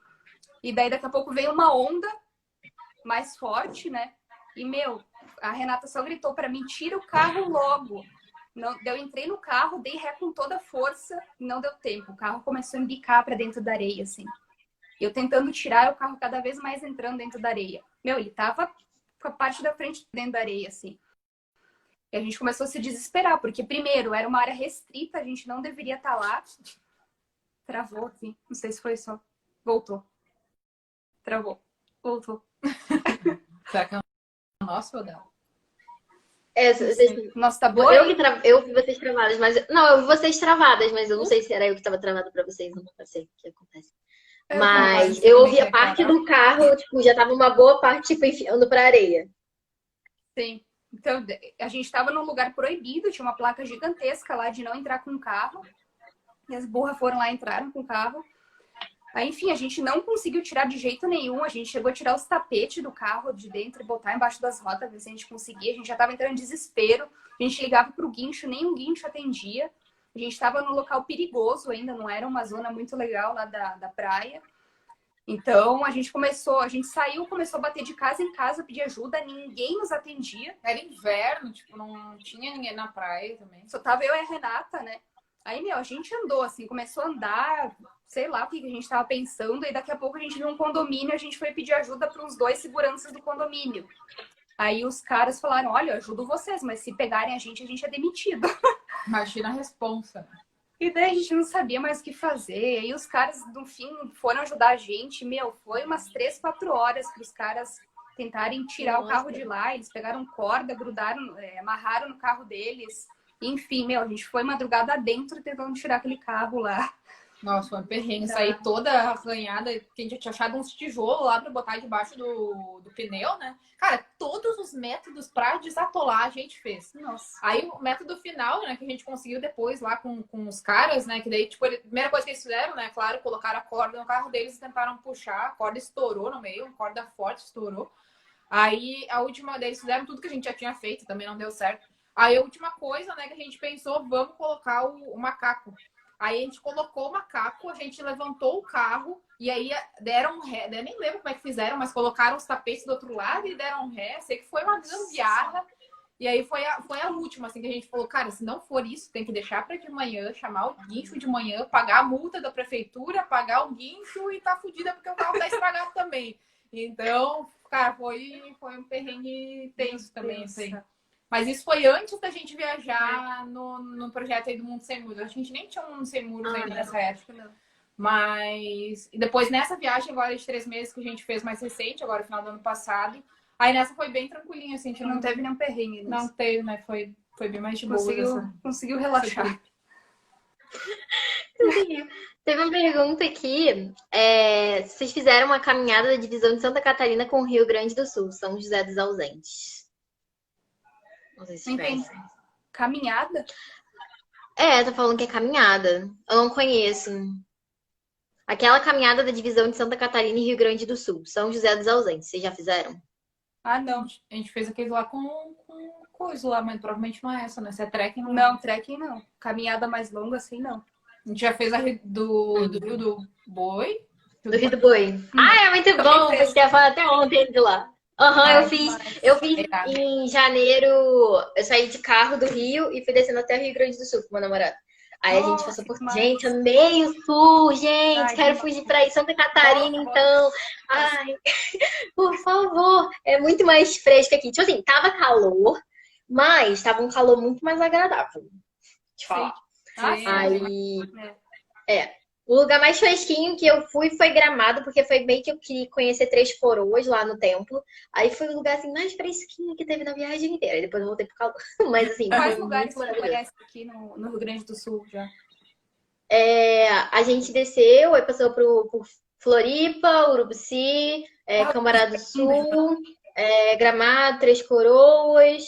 Speaker 3: E daí, daqui a pouco, veio uma onda mais forte, né? E, meu, a Renata só gritou pra mim, tira o carro logo. Não, eu entrei no carro, dei ré com toda a força, não deu tempo. O carro começou a embicar pra dentro da areia, assim. Eu tentando tirar, o carro cada vez mais entrando dentro da areia. Meu, ele tava com a parte da frente dentro da areia, assim. E a gente começou a se desesperar, porque, primeiro, era uma área restrita, a gente não deveria estar lá. Travou aqui. Não sei se foi só. Voltou. Travou. Voltou.
Speaker 2: Será que é o nosso ou dela?
Speaker 3: Nossa, tá bom?
Speaker 1: Eu vi vocês travadas, mas. Não, eu vi vocês travadas, mas eu não sei se era eu que tava travada pra vocês, não sei o que acontece. Mas eu ouvi a parte do carro, tipo, já tava uma boa parte, tipo, enfiando pra areia.
Speaker 3: Sim. Então, a gente tava num lugar proibido, tinha uma placa gigantesca lá de não entrar com o carro. E as burras foram lá, entraram com o carro. Aí, enfim, a gente não conseguiu tirar de jeito nenhum. A gente chegou a tirar os tapetes do carro de dentro e botar embaixo das rodas, ver se a gente conseguia. A gente já tava entrando em desespero. A gente ligava pro guincho, nem um guincho atendia. A gente tava num local perigoso ainda, não era uma zona muito legal lá da praia. Então, a gente saiu, começou a bater de casa em casa, pedir ajuda, ninguém nos atendia.
Speaker 2: Era inverno, tipo, não tinha ninguém na praia também.
Speaker 3: Só tava eu e a Renata, né? Aí, meu, a gente andou, assim, começou a andar, sei lá o que a gente tava pensando, e daqui a pouco a gente viu um condomínio, a gente foi pedir ajuda para uns 2 seguranças do condomínio. Aí os caras falaram, olha, eu ajudo vocês, mas se pegarem a gente é demitido.
Speaker 2: Imagina a responsa.
Speaker 3: E daí a gente não sabia mais o que fazer. Aí os caras, no fim, foram ajudar a gente. Meu, foi umas 3, 4 horas para os caras tentarem tirar o carro de lá. Eles pegaram corda, grudaram, amarraram no carro deles. Enfim, meu, a gente foi madrugada dentro tentando tirar aquele carro lá.
Speaker 2: Nossa, foi um perrengue. Saí toda arranhada, porque a gente tinha achado uns tijolos lá pra botar debaixo do pneu, né? Cara, todos os métodos pra desatolar a gente fez.
Speaker 3: Nossa.
Speaker 2: Aí o método final, né, que a gente conseguiu depois lá com os caras, né? Que daí, tipo, a primeira coisa que eles fizeram, né? Claro, colocaram a corda no carro deles e tentaram puxar. A corda estourou no meio, uma corda forte estourou. Aí a última deles fizeram tudo que a gente já tinha feito, também não deu certo. Aí a última coisa, né, que a gente pensou, vamos colocar o macaco. Aí a gente colocou o macaco, a gente levantou o carro e aí deram ré. Eu nem lembro como é que fizeram, mas colocaram os tapetes do outro lado e deram ré. Sei que foi uma gambiarra. E aí foi a última, assim, que a gente falou, cara, se não for isso, tem que deixar para de manhã, chamar o guincho de manhã, pagar a multa da prefeitura, pagar o guincho e tá fudida porque o carro tá estragado também. Então, cara, foi um perrengue tenso também, assim. Mas isso foi antes da gente viajar no projeto aí do Mundo Sem Muros. A gente nem tinha um Mundo Sem Muros ainda nessa época. Não. Mas... E depois nessa viagem agora de 3 meses que a gente fez mais recente, agora no final do ano passado, aí nessa foi bem tranquilinha, assim. A gente
Speaker 3: não teve nenhum perrengue.
Speaker 2: Não teve, né? Foi bem mais de boa.
Speaker 3: Conseguiu relaxar.
Speaker 1: Teve uma pergunta aqui. Vocês fizeram uma caminhada da divisão de Santa Catarina com o Rio Grande do Sul, São José dos Ausentes. Não sei se
Speaker 3: entendi. Caminhada?
Speaker 1: Tá falando que é caminhada. Eu não conheço. Aquela caminhada da divisão de Santa Catarina e Rio Grande do Sul, São José dos Ausentes. Vocês já fizeram?
Speaker 3: Ah, não.
Speaker 2: A gente fez aquele lá com coisa lá, mas provavelmente não é essa, né? Se é trekking,
Speaker 3: não. Trekking não. Caminhada mais longa, assim, não.
Speaker 2: A gente já fez a do Rio do Boi.
Speaker 1: Do Rio do Boi. É muito bom. Eu ia falar até ontem de lá. Eu fiz em janeiro, eu saí de carro do Rio e fui descendo até o Rio Grande do Sul com meu namorado. Aí a gente passou por... Gente, amei o Sul, gente, quero fugir pra ir Santa Catarina, então. Ai, por favor. É muito mais fresco aqui. Tipo assim, tava calor, mas tava um calor muito mais agradável. Te falar. Aí, o lugar mais fresquinho que eu fui foi Gramado, porque foi meio que eu queria conhecer Três Coroas lá no templo. Aí foi o lugar assim, mais fresquinho que teve na viagem inteira. Aí depois eu voltei pro calor. Mas assim,
Speaker 3: quais lugares você conhece aqui no Rio Grande do Sul já?
Speaker 1: A gente desceu, aí passou por Floripa, Urubici, Cambará do Sul, Gramado, Três Coroas,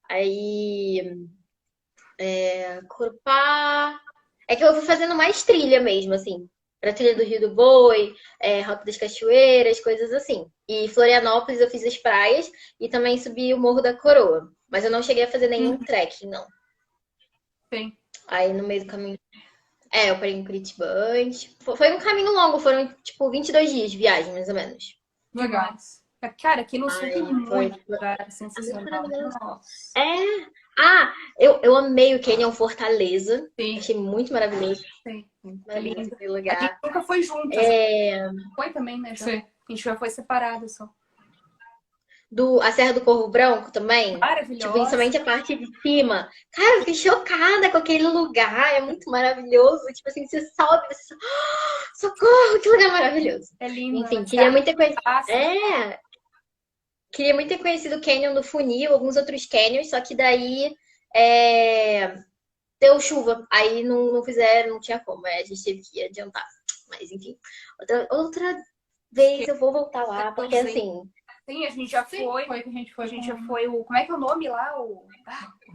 Speaker 1: aí Corupá. É que eu fui fazendo mais trilha mesmo, assim. Pra trilha do Rio do Boi, Roca das Cachoeiras, coisas assim. E Florianópolis eu fiz as praias e também subi o Morro da Coroa. Mas eu não cheguei a fazer nenhum trekking, não.
Speaker 3: Sim.
Speaker 1: Aí no meio do caminho... eu parei em Curitiba antes. Foi um caminho longo, foram tipo 22 dias de viagem, mais ou menos.
Speaker 2: Legal.
Speaker 3: Cara, aqui no sul
Speaker 1: Ai,
Speaker 3: tem
Speaker 1: foi
Speaker 3: muito lugar
Speaker 1: muito
Speaker 3: sensacional.
Speaker 1: maravilhoso.
Speaker 3: Nossa.
Speaker 1: É. Ah, eu amei o Canyon Fortaleza.
Speaker 2: Sim,
Speaker 1: Achei muito maravilhoso.
Speaker 3: Sim.
Speaker 1: Muito
Speaker 3: É
Speaker 1: maravilhoso
Speaker 3: lindo.
Speaker 1: aquele
Speaker 3: A gente
Speaker 1: lugar.
Speaker 3: nunca foi juntas.
Speaker 1: É,
Speaker 3: Foi também, né, já?
Speaker 2: sim.
Speaker 3: A gente já foi separado só.
Speaker 1: a Serra do Corvo Branco também. Tipo,
Speaker 3: Maravilhosa.
Speaker 1: principalmente a parte de cima. Cara, eu fiquei chocada com aquele lugar. É muito maravilhoso. Tipo assim, você sobe, você só... Socorro, que lugar maravilhoso.
Speaker 3: É lindo, né?
Speaker 1: Enfim, queria muito ter conhecido.
Speaker 3: Passa.
Speaker 1: Queria muito ter conhecido o Canyon do Funil, alguns outros canyons, só que daí é, deu chuva. Aí não fizeram, não tinha como. Aí a gente teve que adiantar. Mas enfim, outra vez eu vou voltar lá, porque assim.
Speaker 3: Sim, a gente já
Speaker 2: Sim,
Speaker 3: foi.
Speaker 2: foi que a gente foi.
Speaker 3: A gente já foi o. Como é que é o nome lá? O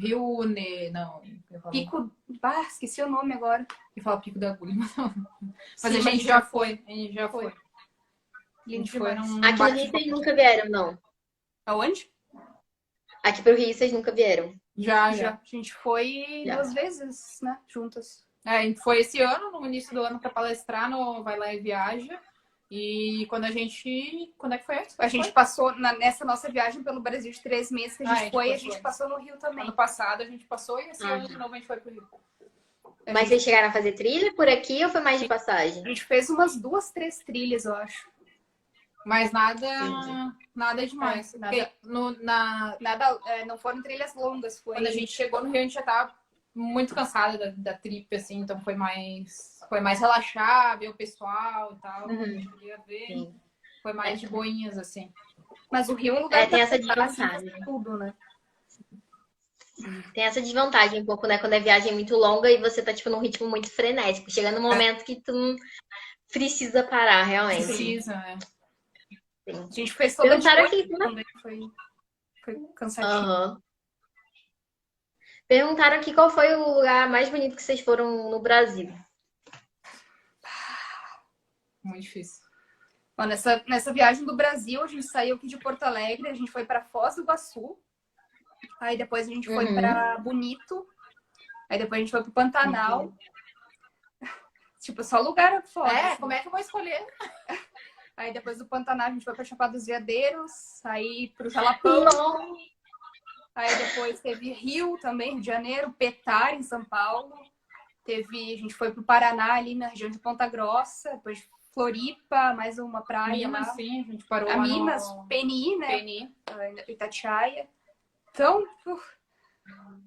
Speaker 2: Rio Ne... Não, eu falo-
Speaker 3: Pico. Ah, esqueci o nome agora.
Speaker 2: eu falo Pico da Agulha, mas não. Mas
Speaker 3: Sim,
Speaker 2: a gente já foi. A gente já
Speaker 3: Foi.
Speaker 2: foi. A
Speaker 3: Lindo
Speaker 2: gente foi
Speaker 3: demais.
Speaker 2: num
Speaker 1: Aqui no Rio vocês nunca vieram, não.
Speaker 3: Aonde?
Speaker 1: Aqui pro Rio vocês nunca vieram.
Speaker 2: Já.
Speaker 3: Já. A gente foi
Speaker 1: Já.
Speaker 3: 2 vezes, né? Juntas.
Speaker 2: É, a gente foi esse ano, no início do ano, para palestrar no Vai Lá e Viaja. E quando a gente. Quando é que foi antes?
Speaker 3: A gente passou nessa nossa viagem pelo Brasil de 3 meses que a gente foi, a gente passou no Rio também.
Speaker 2: Ano passado a gente passou e esse ano de novo a gente foi pro Rio.
Speaker 1: Mas vocês chegaram a fazer trilha por aqui ou foi mais de passagem?
Speaker 3: A gente fez umas 2, 3 trilhas, eu acho.
Speaker 2: Mas nada demais.
Speaker 3: Nada.
Speaker 2: Porque
Speaker 3: Nada, não foram trilhas longas, foi.
Speaker 2: quando a gente chegou no Rio, a gente já tava muito cansada da trip, assim, então foi mais relaxar, ver o pessoal e tal.
Speaker 1: Uhum.
Speaker 2: A gente queria ver.
Speaker 1: Sim.
Speaker 2: Foi mais de boinhas, assim.
Speaker 3: Mas o Rio é um lugar
Speaker 1: Tem essa
Speaker 3: pra
Speaker 1: desvantagem.
Speaker 3: tudo, né?
Speaker 1: Tem essa desvantagem um pouco, né? Quando a viagem é muito longa e você tá, tipo, num ritmo muito frenético. Chega num momento que tu não precisa parar, realmente.
Speaker 2: Precisa, né?
Speaker 3: A gente fez toda de
Speaker 1: Perguntaram
Speaker 3: noite
Speaker 1: aqui, né?
Speaker 3: também, foi cansativo.
Speaker 1: Aham. Perguntaram aqui qual foi o lugar mais bonito que vocês foram no Brasil.
Speaker 2: Muito difícil.
Speaker 3: Bom, nessa viagem do Brasil, a gente saiu aqui de Porto Alegre, a gente foi para Foz do Iguaçu, aí depois a gente foi para Bonito, aí depois a gente foi pro Pantanal. Tipo, só lugar foda.
Speaker 2: É,
Speaker 3: assim.
Speaker 2: como é que eu vou escolher?
Speaker 3: Aí depois do Pantanal a gente foi pra Chapada dos Veadeiros, aí pro Jalapão.
Speaker 1: Não.
Speaker 3: Aí depois teve Rio também, Rio de Janeiro, Petar em São Paulo. A gente foi pro Paraná, ali na região de Ponta Grossa, depois Floripa, mais uma praia
Speaker 2: Minas,
Speaker 3: lá.
Speaker 2: sim, a gente parou
Speaker 3: A
Speaker 2: lá
Speaker 3: Minas,
Speaker 2: no
Speaker 3: Peni, né?
Speaker 2: Peni.
Speaker 3: Itatiaia. Então,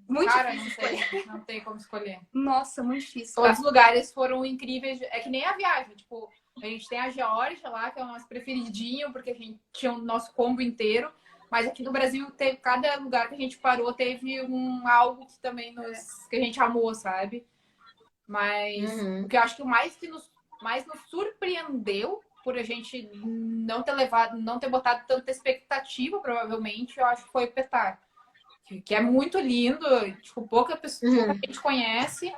Speaker 3: muito
Speaker 2: Cara,
Speaker 3: difícil.
Speaker 2: não tem como escolher.
Speaker 3: Nossa, muito difícil.
Speaker 2: Todos os lugares foram incríveis. É que nem a viagem, tipo, a gente tem a Geórgia lá, que é o nosso preferidinho, porque a gente tinha o nosso combo inteiro. Mas aqui no Brasil, cada lugar que a gente parou teve algo que também que a gente amou, sabe? Mas o que eu acho que mais nos surpreendeu por a gente não ter botado tanta expectativa, provavelmente, eu acho que foi o Petar. Que é muito lindo, tipo, pouca gente conhece.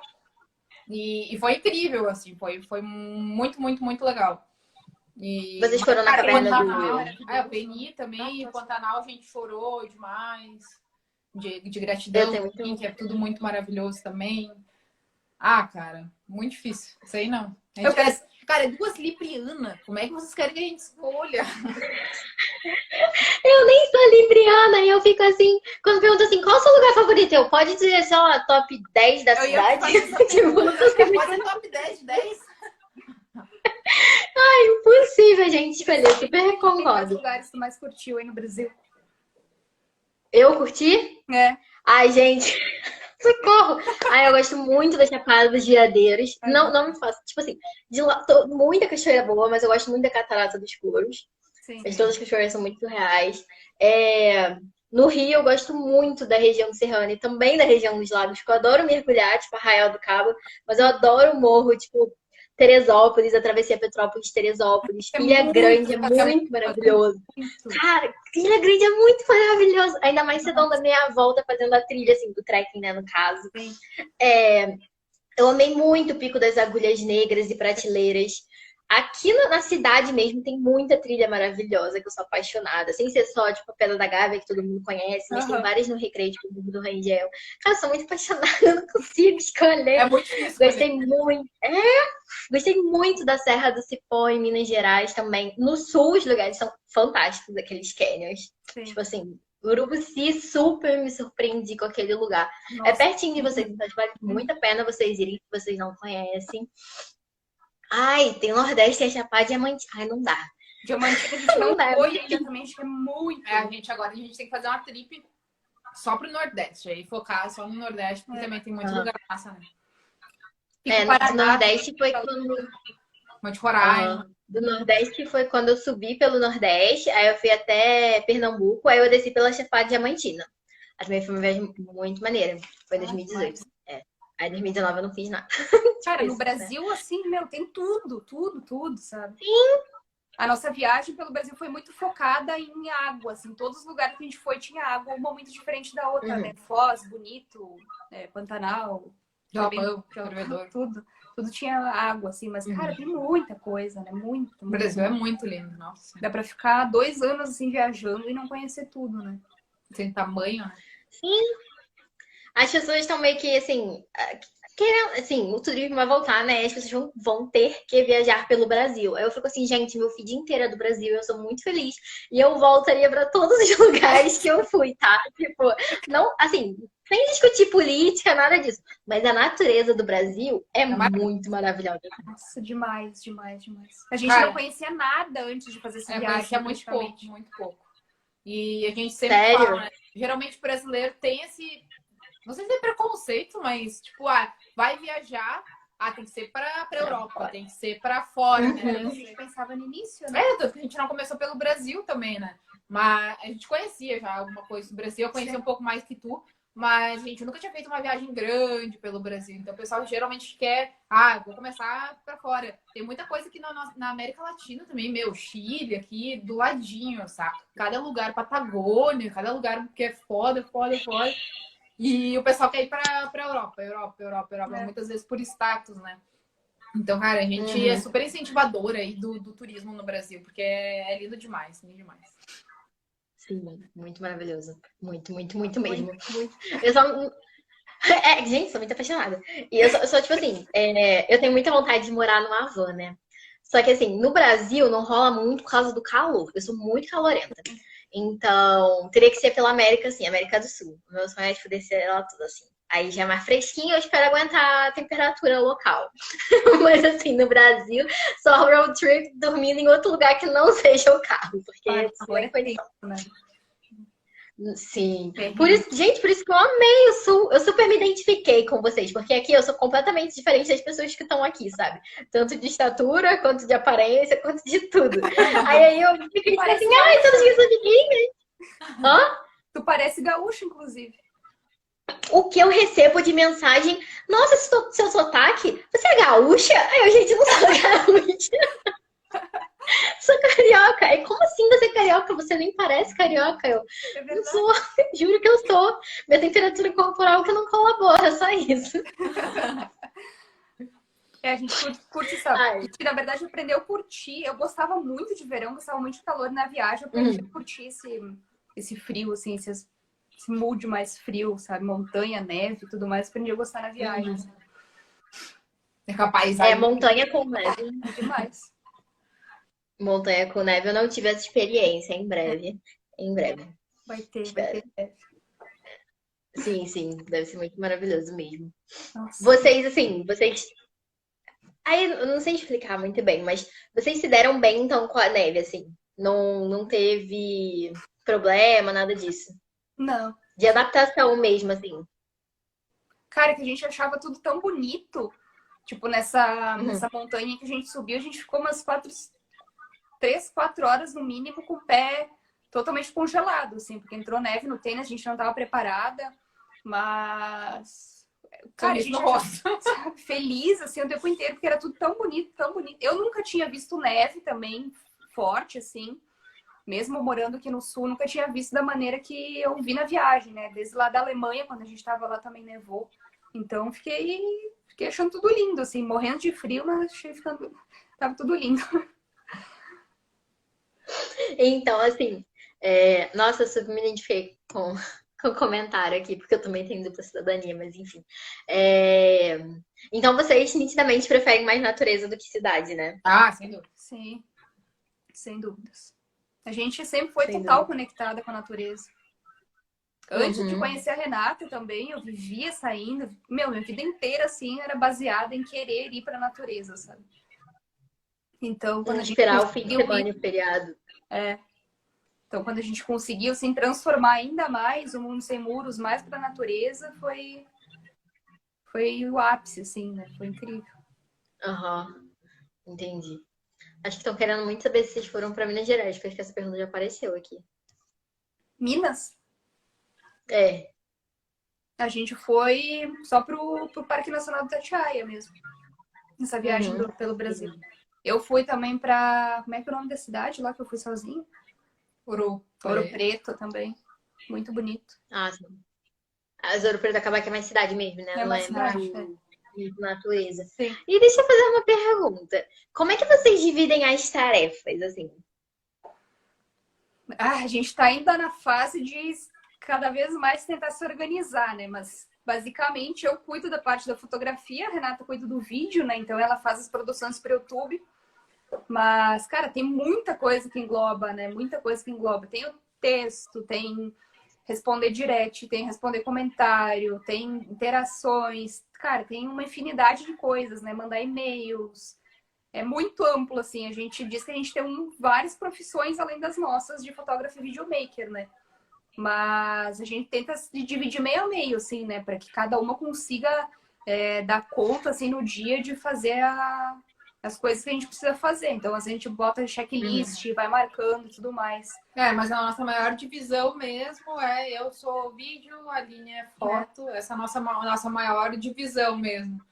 Speaker 2: E foi incrível, assim, foi muito, muito, muito legal.
Speaker 1: Vocês foram na caverna do
Speaker 2: Pantanal,
Speaker 1: Rio?
Speaker 2: o Peni também, e o Pantanal a gente chorou demais, de gratidão, que é tudo muito maravilhoso também. Ah, cara, muito difícil. Isso aí não. Cara, é 2 librianas. Como é que vocês querem que a gente escolha?
Speaker 1: Eu nem sou libriana e eu fico assim, quando pergunto assim, qual é o seu lugar favorito? Eu pode dizer, sei lá, top 10 da cidade?
Speaker 2: Pode ser top 10 de 10?
Speaker 1: Impossível, gente, escolher. Super
Speaker 3: Tem quais
Speaker 1: concordo.
Speaker 3: lugares que tu mais curtiu aí no Brasil?
Speaker 1: Eu curti?
Speaker 3: É.
Speaker 1: Ai, gente, socorro! Ai, eu gosto muito da Chapada dos Veadeiros. Não me faço, tipo assim, de lá, muita cachoeira boa, mas eu gosto muito da Catarata dos Couros.
Speaker 3: Sim.
Speaker 1: Todas as cachoeiras são muito reais. No Rio, eu gosto muito da região serrana e também da região dos lagos, porque eu adoro mergulhar, tipo Arraial do Cabo, mas eu adoro o morro, tipo Teresópolis, a travessia Petrópolis, Teresópolis. Ilha Grande é muito maravilhoso. Cara, Ilha Grande é muito maravilhoso. Ainda mais você dando a meia volta fazendo a trilha, assim, do trekking, né, no caso. Eu amei muito o Pico das Agulhas Negras e Prateleiras. aqui na cidade mesmo tem muita trilha maravilhosa que eu sou apaixonada. Sem ser só, tipo, a Pedra da Gávea, que todo mundo conhece, mas tem várias no Recreio, tipo, do Rangel. Cara, eu sou muito apaixonada, eu não consigo escolher.
Speaker 2: É muito difícil.
Speaker 1: Gostei muito. Gostei muito da Serra do Cipó, em Minas Gerais também. No sul, os lugares são fantásticos, aqueles canyons.
Speaker 3: Sim.
Speaker 1: Tipo assim, Urubici super me surpreendi com aquele lugar.
Speaker 3: Nossa.
Speaker 1: É pertinho de vocês, então vale muito a pena vocês irem, se vocês não conhecem. Ai, tem Nordeste e a Chapada Diamantina. Ai, não dá.
Speaker 3: Diamantina a gente não
Speaker 1: dá,
Speaker 3: foi ainda também, acho que é muito.
Speaker 2: Agora a gente tem que fazer uma trip só pro Nordeste. Aí focar só no Nordeste, porque também tem muito lugar massa, né?
Speaker 1: No Nordeste foi quando...
Speaker 2: Monte Roraima.
Speaker 1: Do Nordeste foi quando eu subi pelo Nordeste, aí eu fui até Pernambuco, aí eu desci pela Chapada Diamantina. Aí também foi uma viagem muito maneira. Foi em 2018. Aí em 2019 eu não fiz nada.
Speaker 3: Cara, no Brasil, assim, meu, tem tudo, sabe? Sim. A nossa viagem pelo Brasil foi muito focada em água, assim. Todos os lugares que a gente foi tinha água, uma muito diferente da outra, né? Foz, Bonito, Pantanal,
Speaker 2: Japão, Fervedor.
Speaker 3: Tudo tinha água, assim. Mas, cara, tem muita coisa, né? Muito.
Speaker 2: O Brasil é muito lindo, nossa.
Speaker 3: Dá pra ficar 2 anos, assim, viajando e não conhecer tudo, né?
Speaker 2: Tem tamanho, né?
Speaker 1: Sim. As pessoas estão meio que, assim, querendo, assim, o turismo vai voltar, né? As pessoas vão ter que viajar pelo Brasil. Aí eu fico assim, gente, meu feed inteiro é do Brasil, eu sou muito feliz. E eu voltaria para todos os lugares que eu fui, tá? Tipo, não, assim, sem discutir política, nada disso. Mas a natureza do Brasil é muito maravilhosa.
Speaker 3: Nossa, demais. A gente não conhecia nada antes de fazer essa viagem.
Speaker 2: Conhecia muito pouco. E a gente sempre fala, né? Geralmente o brasileiro tem esse... Não sei se é preconceito, mas, tipo, vai viajar, tem que ser pra Europa, tem que ser pra fora, né?
Speaker 3: A gente pensava no início, né?
Speaker 2: A gente não começou pelo Brasil também, né? Mas a gente conhecia já alguma coisa do Brasil, eu conhecia um pouco mais que tu, mas a gente nunca tinha feito uma viagem grande pelo Brasil. Então o pessoal geralmente quer, vou começar pra fora. Tem muita coisa aqui na América Latina também, Chile aqui do ladinho, saca? Cada lugar, Patagônia, cada lugar que é foda. E o pessoal quer ir pra Europa, muitas vezes por status, né? Então, cara, a gente é super incentivadora aí do turismo no Brasil, porque é lindo demais, lindo demais.
Speaker 1: Sim, muito maravilhoso. Muito mesmo. Muito. Eu só... gente, sou muito apaixonada. E eu sou tipo assim, eu tenho muita vontade de morar numa van, né? Só que assim, no Brasil não rola muito por causa do calor. Eu sou muito calorenta. Então, teria que ser pela América, assim, América do Sul. O meu sonho é tipo, descer ela tudo assim. Aí já é mais fresquinho, eu espero aguentar a temperatura local. Mas assim, no Brasil, só road trip dormindo em outro lugar que não seja o carro. Porque
Speaker 3: agora é condição, né?
Speaker 1: Sim. Por isso que eu amei o Sul. Eu super me identifiquei com vocês, porque aqui eu sou completamente diferente das pessoas que estão aqui, sabe? Tanto de estatura, quanto de aparência, quanto de tudo. aí eu fiquei assim, todos que são amiguinhos.
Speaker 3: Tu parece gaúcho, inclusive.
Speaker 1: O que eu recebo de mensagem, nossa, seu sotaque, você é gaúcha? Aí eu, gente, não sou gaúcha. Sou carioca. E como assim você é carioca? Você nem parece carioca. Eu não sou. Juro que eu sou. Minha temperatura corporal que não colabora, só isso.
Speaker 3: A gente curte sabe? Na verdade, aprendeu a curtir. Eu gostava muito de verão, gostava muito de calor na viagem. Eu aprendi a curtir esse frio, assim, esse mood mais frio, sabe? Montanha, neve e tudo mais. Aprendi a gostar na viagem. Assim.
Speaker 2: É capaz.
Speaker 1: Montanha com neve.
Speaker 3: Demais.
Speaker 1: Montanha com neve, eu não tive essa experiência. Em breve.
Speaker 3: Vai ter.
Speaker 1: Sim. Deve ser muito maravilhoso mesmo.
Speaker 3: Nossa.
Speaker 1: Vocês... Aí, eu não sei explicar muito bem, mas vocês se deram bem, então, com a neve, assim? Não teve problema, nada disso?
Speaker 3: Não.
Speaker 1: De adaptação mesmo, assim?
Speaker 3: Cara, que a gente achava tudo tão bonito. Tipo, nessa montanha que a gente subiu, a gente ficou umas 3, 4 horas no mínimo com o pé totalmente congelado, assim, porque entrou neve no tênis, a gente não estava preparada, mas... Cara, a gente sabe, feliz, assim, o tempo inteiro, porque era tudo tão bonito, tão bonito. Eu nunca tinha visto neve também, forte, assim, mesmo morando aqui no sul, nunca tinha visto da maneira que eu vi na viagem, né? Desde lá da Alemanha, quando a gente estava lá, também nevou. Então, fiquei achando tudo lindo, assim, morrendo de frio, mas achei ficando... tava tudo lindo.
Speaker 1: Então, assim, nossa, eu super me identifiquei com o comentário aqui, porque eu também tenho dupla cidadania, mas enfim. É, Então, vocês nitidamente preferem mais natureza do que cidade, né?
Speaker 2: Ah, sem dúvida.
Speaker 3: Sim, sem dúvidas. A gente sempre foi
Speaker 1: Sem
Speaker 3: total
Speaker 1: dúvida.
Speaker 3: conectada com a natureza. Antes de
Speaker 1: Uhum.
Speaker 3: conhecer a Renata também, eu vivia saindo. Minha vida inteira, assim, era baseada em querer ir para a natureza, sabe? Então, quando a gente
Speaker 1: Esperar o fim de
Speaker 3: conseguiu ir,
Speaker 1: semana e o feriado.
Speaker 3: então, quando a gente conseguiu, assim, transformar ainda mais o Mundo Sem Muros mais para a natureza, foi o ápice, assim, né? Foi incrível.
Speaker 1: Aham, entendi. Acho que estão querendo muito saber se vocês foram para Minas Gerais, porque acho que essa pergunta já apareceu aqui.
Speaker 3: Minas,
Speaker 1: É.
Speaker 3: a gente foi só pro Parque Nacional do Itatiaia mesmo, nessa viagem
Speaker 1: Uhum.
Speaker 3: pelo Brasil. Eu fui também para, como é que é o nome da cidade lá que eu fui sozinha?
Speaker 2: Ouro
Speaker 3: Ouro
Speaker 2: Preto.
Speaker 3: Preto também. Muito bonito.
Speaker 1: Ah, sim. A Ouro Preto acaba que é mais cidade mesmo, né?
Speaker 3: É
Speaker 1: Não
Speaker 3: uma
Speaker 1: é
Speaker 3: cidade, é.
Speaker 1: muito natureza.
Speaker 3: Sim.
Speaker 1: E deixa eu fazer uma pergunta. Como é que vocês dividem as tarefas, assim?
Speaker 3: Ah, a gente está ainda na fase de cada vez mais tentar se organizar, né? Mas basicamente eu cuido da parte da fotografia, a Renata cuida do vídeo, né? Então ela faz as produções para o YouTube. Mas, cara, tem muita coisa que engloba, né? Muita coisa que engloba. Tem o texto, tem responder direct, tem responder comentário, tem interações. Cara, tem uma infinidade de coisas, né? Mandar e-mails. É muito amplo, assim. A gente diz que a gente tem várias profissões além das nossas de fotógrafo e videomaker, né? Mas a gente tenta se dividir meio a meio, assim, né? Para que cada uma consiga dar conta, assim, no dia de fazer as coisas que a gente precisa fazer. Então, a gente bota
Speaker 1: Uhum.
Speaker 3: checklist, vai marcando e tudo mais.
Speaker 2: Mas a nossa maior divisão mesmo eu sou vídeo, a Aline é
Speaker 3: É,
Speaker 2: foto. Essa é a nossa maior divisão mesmo.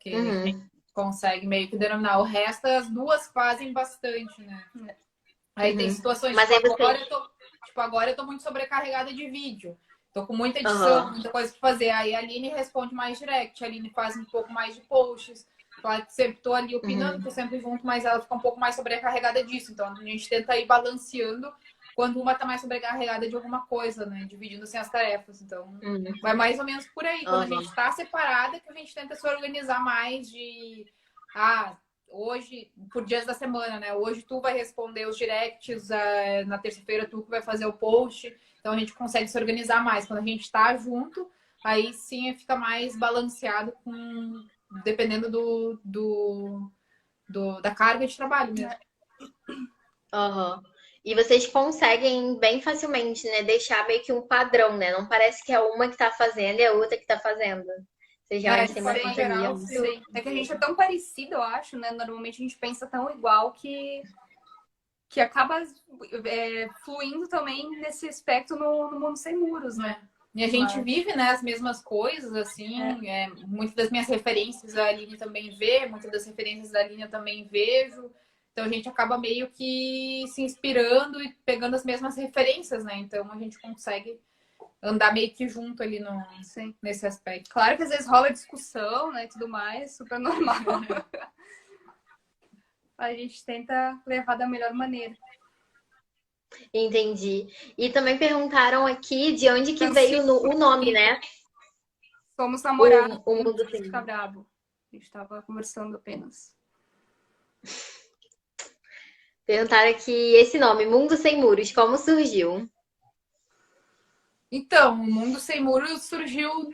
Speaker 2: Que a gente
Speaker 1: Uhum.
Speaker 2: consegue meio que denominar. O resto, as duas fazem bastante, né? Aí tem
Speaker 1: Uhum.
Speaker 2: situações,
Speaker 1: Mas
Speaker 2: tipo,
Speaker 1: aí vocês.
Speaker 2: agora eu tô muito sobrecarregada de vídeo. Tô com muita edição,
Speaker 1: Aham.
Speaker 2: muita coisa pra fazer. Aí a Aline responde mais direct, a Aline faz um pouco mais de posts. Claro que sempre tô ali opinando, tô
Speaker 1: Uhum.
Speaker 2: sempre junto, mas ela fica um pouco mais sobrecarregada disso. Então a gente tenta ir balanceando quando uma tá mais sobrecarregada de alguma coisa, né? Dividindo assim as tarefas. Então
Speaker 1: Uhum.
Speaker 2: vai mais ou menos por aí. Quando a gente
Speaker 1: Aham.
Speaker 2: tá separada, que a gente tenta se organizar mais de. Ah, hoje, por dias da semana, né? Hoje tu vai responder os directs, na terça-feira tu que vai fazer o post. Então a gente consegue se organizar mais. Quando a gente tá junto, aí sim fica mais balanceado dependendo da carga de trabalho mesmo.
Speaker 1: Aham. E vocês conseguem bem facilmente, né, deixar meio que um padrão, né? Não parece que é uma que tá fazendo e a outra que tá fazendo. Vocês
Speaker 2: É,
Speaker 1: geralmente
Speaker 2: de
Speaker 1: têm uma
Speaker 2: forma
Speaker 1: sintonia
Speaker 2: geral,
Speaker 1: muito.
Speaker 3: sim. É que a gente é tão parecido, eu acho, né? Normalmente a gente pensa tão igual que acaba fluindo também nesse aspecto no Mundo Sem Muros, né?
Speaker 2: E a gente
Speaker 3: Mas,
Speaker 2: vive, né, as mesmas coisas,
Speaker 3: é,
Speaker 2: assim. Muitas das minhas referências a Aline também vê, muitas das referências da Aline eu também vejo. Então a gente acaba meio que se inspirando e pegando as mesmas referências, né? Então a gente consegue andar meio que junto ali
Speaker 3: sim.
Speaker 2: nesse aspecto.
Speaker 3: Claro que às vezes rola discussão, né, e tudo mais, super normal. A gente tenta levar da melhor maneira.
Speaker 1: Entendi. E também perguntaram aqui de onde que veio
Speaker 3: Francisco,
Speaker 1: o nome, né?
Speaker 3: somos namorados,
Speaker 1: O
Speaker 3: não
Speaker 1: mundo
Speaker 3: precisa
Speaker 1: sem.
Speaker 3: ficar bravo. A gente tava conversando apenas.
Speaker 1: Perguntaram aqui esse nome, Mundo Sem Muros, como surgiu?
Speaker 2: Então, o Mundo Sem Muros surgiu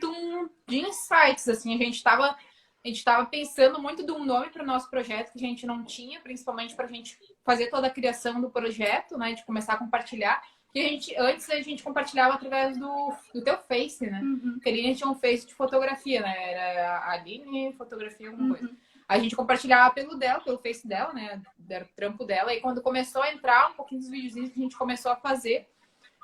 Speaker 2: de insights, assim, a gente estava pensando muito de um nome para o nosso projeto que a gente não tinha, principalmente para a gente fazer toda a criação do projeto, né, de começar a compartilhar. Que antes a gente compartilhava através do teu Face, né?
Speaker 3: Uhum.
Speaker 2: Porque a Aline tinha um Face de fotografia, né? Era a Aline, fotografia, alguma coisa.
Speaker 3: Uhum.
Speaker 2: A gente compartilhava pelo Face dela, né? Era o trampo dela. E quando começou a entrar um pouquinho dos videozinhos que a gente começou a fazer,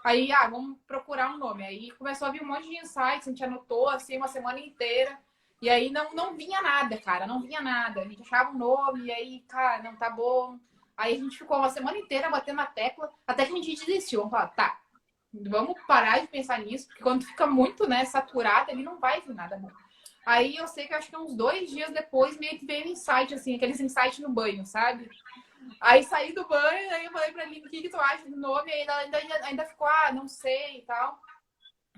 Speaker 2: aí, vamos procurar um nome. Aí começou a vir um monte de insights, a gente anotou assim uma semana inteira. E aí não vinha nada, cara, não vinha nada. A gente achava um nome, e aí, cara, não tá bom. Aí a gente ficou uma semana inteira batendo na tecla, até que a gente desistiu. Vamos falar, tá, vamos parar de pensar nisso, porque quando fica muito, né, saturado, ele não vai vir nada bom. Aí eu sei que acho que uns 2 dias depois meio que veio um insight, assim, aqueles insights no banho, sabe? Aí saí do banho, aí eu falei pra Aline, o que tu acha do nome? Aí ela ainda ficou, não sei e tal.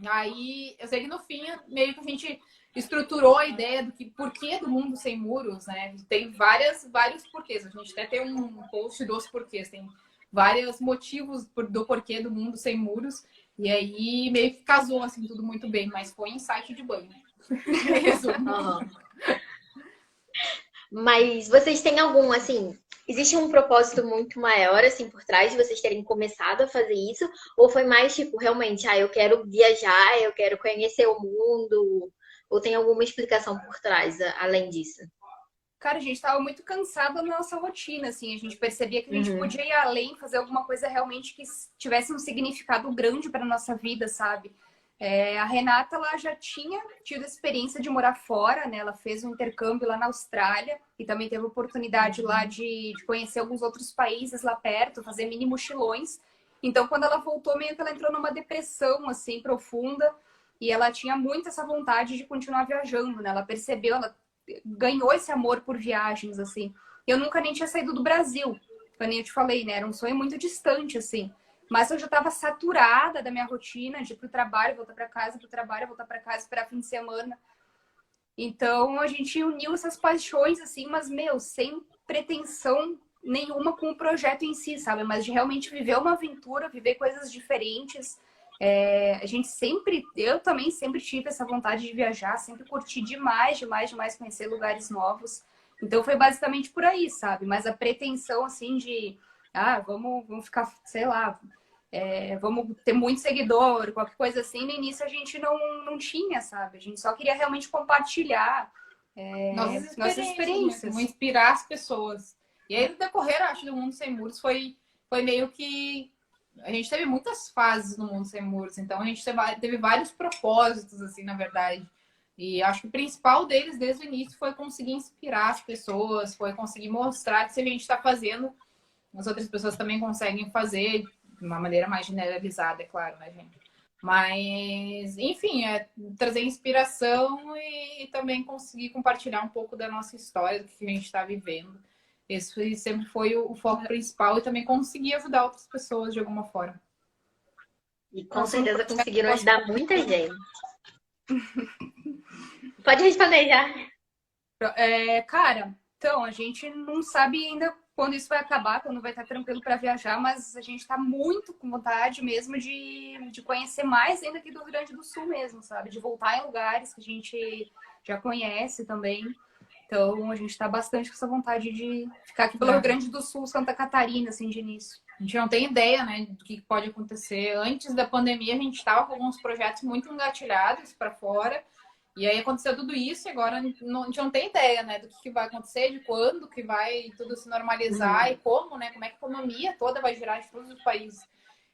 Speaker 2: Aí eu sei que no fim, meio que a gente estruturou a ideia do que porquê do mundo sem muros, né? Tem vários porquês. A gente até tem um post dos porquês, tem vários motivos do porquê do mundo sem muros. E aí meio que casou assim tudo muito bem, mas foi insight de banho. Resumo.
Speaker 1: Aham. Mas vocês têm algum, assim, existe um propósito muito maior, assim, por trás de vocês terem começado a fazer isso? Ou foi mais, tipo, realmente, eu quero viajar, eu quero conhecer o mundo? Ou tem alguma explicação por trás, além disso?
Speaker 3: Cara, a gente tava muito cansada da nossa rotina, assim. A gente percebia que a gente
Speaker 1: Uhum.
Speaker 3: podia ir além, fazer alguma coisa realmente que tivesse um significado grande para nossa vida, sabe? A Renata, ela já tinha tido a experiência de morar fora, né? Ela fez um intercâmbio lá na Austrália e também teve a oportunidade lá de conhecer alguns outros países lá perto, fazer mini mochilões. Então, quando ela voltou, meio que ela entrou numa depressão, assim, profunda. E ela tinha muito essa vontade de continuar viajando, né? Ela percebeu, ela ganhou esse amor por viagens, assim. Eu nunca nem tinha saído do Brasil, como eu te falei, né? Era um sonho muito distante, assim. Mas eu já estava saturada da minha rotina de ir pro trabalho, voltar para casa, pro trabalho, voltar para casa, esperar fim de semana. Então a gente uniu essas paixões, assim, mas, meu, sem pretensão nenhuma com o projeto em si, sabe? Mas de realmente viver uma aventura, viver coisas diferentes. A gente sempre, eu também sempre tive essa vontade de viajar, sempre curti demais, demais, demais conhecer lugares novos. Então foi basicamente por aí, sabe? Mas a pretensão, assim, de, vamos ficar, sei lá, vamos ter muito seguidor, qualquer coisa assim, no início a gente não tinha, sabe? A gente só queria realmente compartilhar nossas
Speaker 2: Né? Vamos
Speaker 3: experiências.
Speaker 2: inspirar as pessoas. E aí, no decorrer, acho, do Mundo Sem Muros foi meio que. A gente teve muitas fases no Mundo Sem Muros, então a gente teve vários propósitos, assim, na verdade. E acho que o principal deles, desde o início, foi conseguir inspirar as pessoas, foi conseguir mostrar que se a gente está fazendo, as outras pessoas também conseguem fazer de uma maneira mais generalizada, é claro, né, gente? Mas, enfim, trazer inspiração e também conseguir compartilhar um pouco da nossa história, do que a gente está vivendo. Esse sempre foi o foco principal e também conseguir ajudar outras pessoas de alguma forma.
Speaker 1: E com
Speaker 3: Próximo
Speaker 1: certeza
Speaker 3: projeto,
Speaker 1: conseguiram
Speaker 3: posso...
Speaker 1: ajudar muita gente. Pode responder já.
Speaker 3: Cara, então, a gente não sabe ainda quando isso vai acabar, quando vai estar tranquilo para viajar, mas a gente está muito com vontade mesmo de conhecer mais ainda aqui do Rio Grande do Sul mesmo, sabe? De voltar em lugares que a gente já conhece também. Então, a gente está bastante com essa vontade de ficar aqui pelo Rio Grande do Sul, Santa Catarina, assim, de início.
Speaker 2: A gente não tem ideia, né, do que pode acontecer. Antes da pandemia, a gente estava com alguns projetos muito engatilhados para fora. E aí aconteceu tudo isso e agora a gente não tem ideia, né, do que vai acontecer, de quando que vai tudo se normalizar e como, né, como é que a economia toda vai girar de todos os países.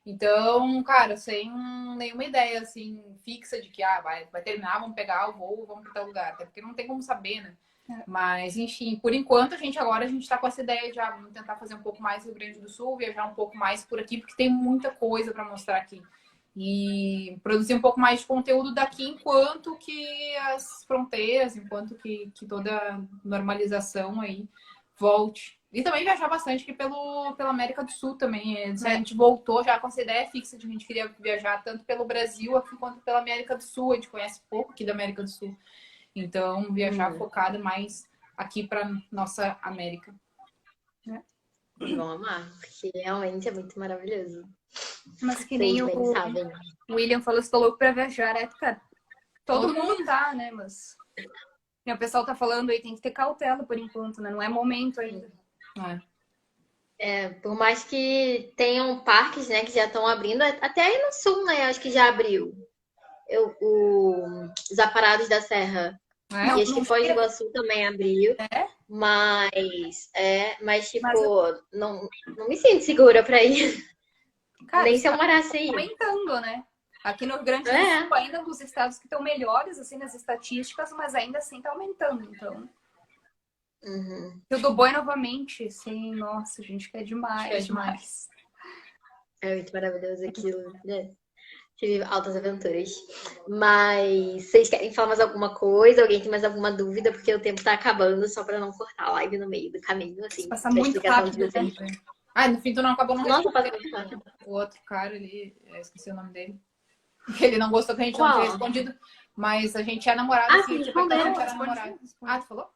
Speaker 2: Então, cara, sem nenhuma ideia, assim, fixa de que, vai terminar, vamos pegar o voo, vamos para tal lugar. Até porque não tem como saber, né? Mas, enfim, por enquanto, a gente tá com essa ideia de, vamos tentar fazer um pouco mais no Rio Grande do Sul, viajar um pouco mais por aqui, porque tem muita coisa para mostrar aqui e produzir um pouco mais de conteúdo daqui enquanto que as fronteiras, enquanto que toda a normalização aí volte. E também viajar bastante aqui pela América do Sul também. A gente voltou já com essa ideia fixa de que a gente queria viajar tanto pelo Brasil aqui quanto pela América do Sul. A gente conhece pouco aqui da América do Sul. Então, viajar focado mais aqui para nossa América.
Speaker 1: Vão amar, porque realmente é muito maravilhoso.
Speaker 3: Mas que nem
Speaker 1: Vocês bem sabem.
Speaker 3: o William falou, você tá louco pra viajar, né? Cara, todo mundo tá, né? Mas o pessoal tá falando aí, tem que ter cautela por enquanto, né? Não é momento ainda.
Speaker 1: Por mais que tenham parques, né, que já estão abrindo, até aí no sul, né, acho que já abriu. Os Aparados da Serra. E acho que Foz do Iguaçu também abriu. Mas tipo, não me sinto segura pra ir.
Speaker 3: Cara,
Speaker 1: nem se eu morasse aí.
Speaker 3: Aumentando, né? Aqui no Rio Grande do Sul, ainda dos estados que estão melhores, assim, nas estatísticas, mas ainda assim tá aumentando, então. Tudo bom novamente, sim, nossa, a gente quer demais, demais.
Speaker 1: É muito maravilhoso aquilo, né? tive altas aventuras. Mas vocês querem falar mais alguma coisa? Alguém tem mais alguma dúvida? Porque o tempo tá acabando, só pra não cortar a live no meio do caminho, assim,
Speaker 3: Passa
Speaker 1: pra
Speaker 3: muito
Speaker 1: explicação de
Speaker 3: rápido, né?
Speaker 1: vocês.
Speaker 2: Ah, no fim tu não acabou não
Speaker 1: Nossa,
Speaker 2: respondendo
Speaker 1: passa muito rápido.
Speaker 2: o outro cara ali, eu esqueci o nome dele. Ele não gostou que a gente não
Speaker 1: Qual?
Speaker 2: tinha respondido, mas a gente é namorado,
Speaker 1: Ah,
Speaker 2: assim,
Speaker 1: sim,
Speaker 2: tipo, então a
Speaker 1: responderam.
Speaker 2: gente era namorado. Ah, tu falou?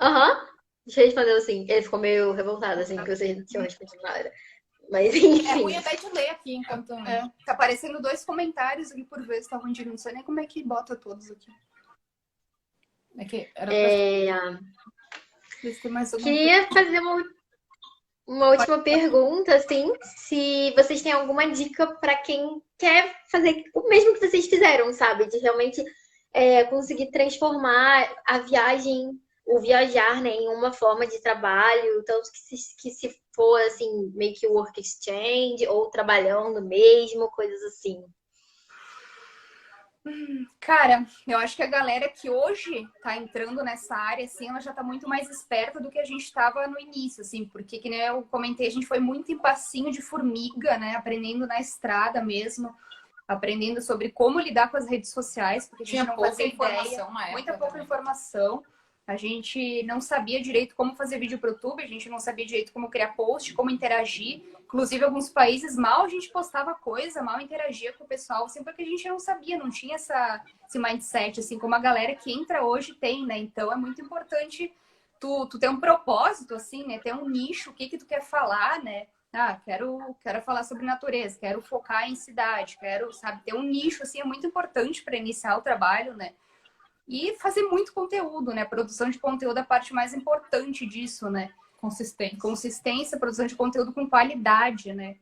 Speaker 1: Aham. Deixa eu responder assim. Ele ficou meio revoltado, assim, que vocês não tinham respondido nada. Mas,
Speaker 2: É
Speaker 1: enfim.
Speaker 2: ruim até de ler aqui enquanto.
Speaker 3: É, tá aparecendo 2 comentários aqui por vez, tá ruim, não sei nem como é que bota todos aqui.
Speaker 2: É que era pra...
Speaker 3: Ver se tem mais alguma coisa.
Speaker 1: Queria fazer uma última pergunta, assim, se vocês têm alguma dica para quem quer fazer o mesmo que vocês fizeram, sabe? De realmente conseguir transformar a viagem, o viajar, né, em uma forma de trabalho, tanto que se for, assim, meio que work exchange, ou trabalhando mesmo, coisas assim.
Speaker 3: Cara, eu acho que a galera que hoje tá entrando nessa área, assim, ela já tá muito mais esperta do que a gente tava no início, assim, porque, que nem eu comentei, a gente foi muito em passinho de formiga, né, aprendendo na estrada mesmo, aprendendo sobre como lidar com as redes sociais, porque a gente
Speaker 2: Tinha
Speaker 3: não
Speaker 2: pouca
Speaker 3: fazia
Speaker 2: informação
Speaker 3: ideia,
Speaker 2: na época
Speaker 3: muita pouca
Speaker 2: também.
Speaker 3: informação. A gente não sabia direito como fazer vídeo pro YouTube, a gente não sabia direito como criar post, como interagir. Inclusive, alguns países mal a gente postava coisa, mal interagia com o pessoal, sempre porque a gente não sabia, não tinha esse mindset, assim, como a galera que entra hoje tem, né? Então, é muito importante tu ter um propósito, assim, né? Ter um nicho, o que que tu quer falar, né? Ah, quero falar sobre natureza, quero focar em cidade, quero, sabe, ter um nicho, assim, é muito importante para iniciar o trabalho, né? E fazer muito conteúdo, né? Produção de conteúdo é a parte mais importante disso, né?
Speaker 2: Consistência.
Speaker 3: Consistência, produção de conteúdo com qualidade, né?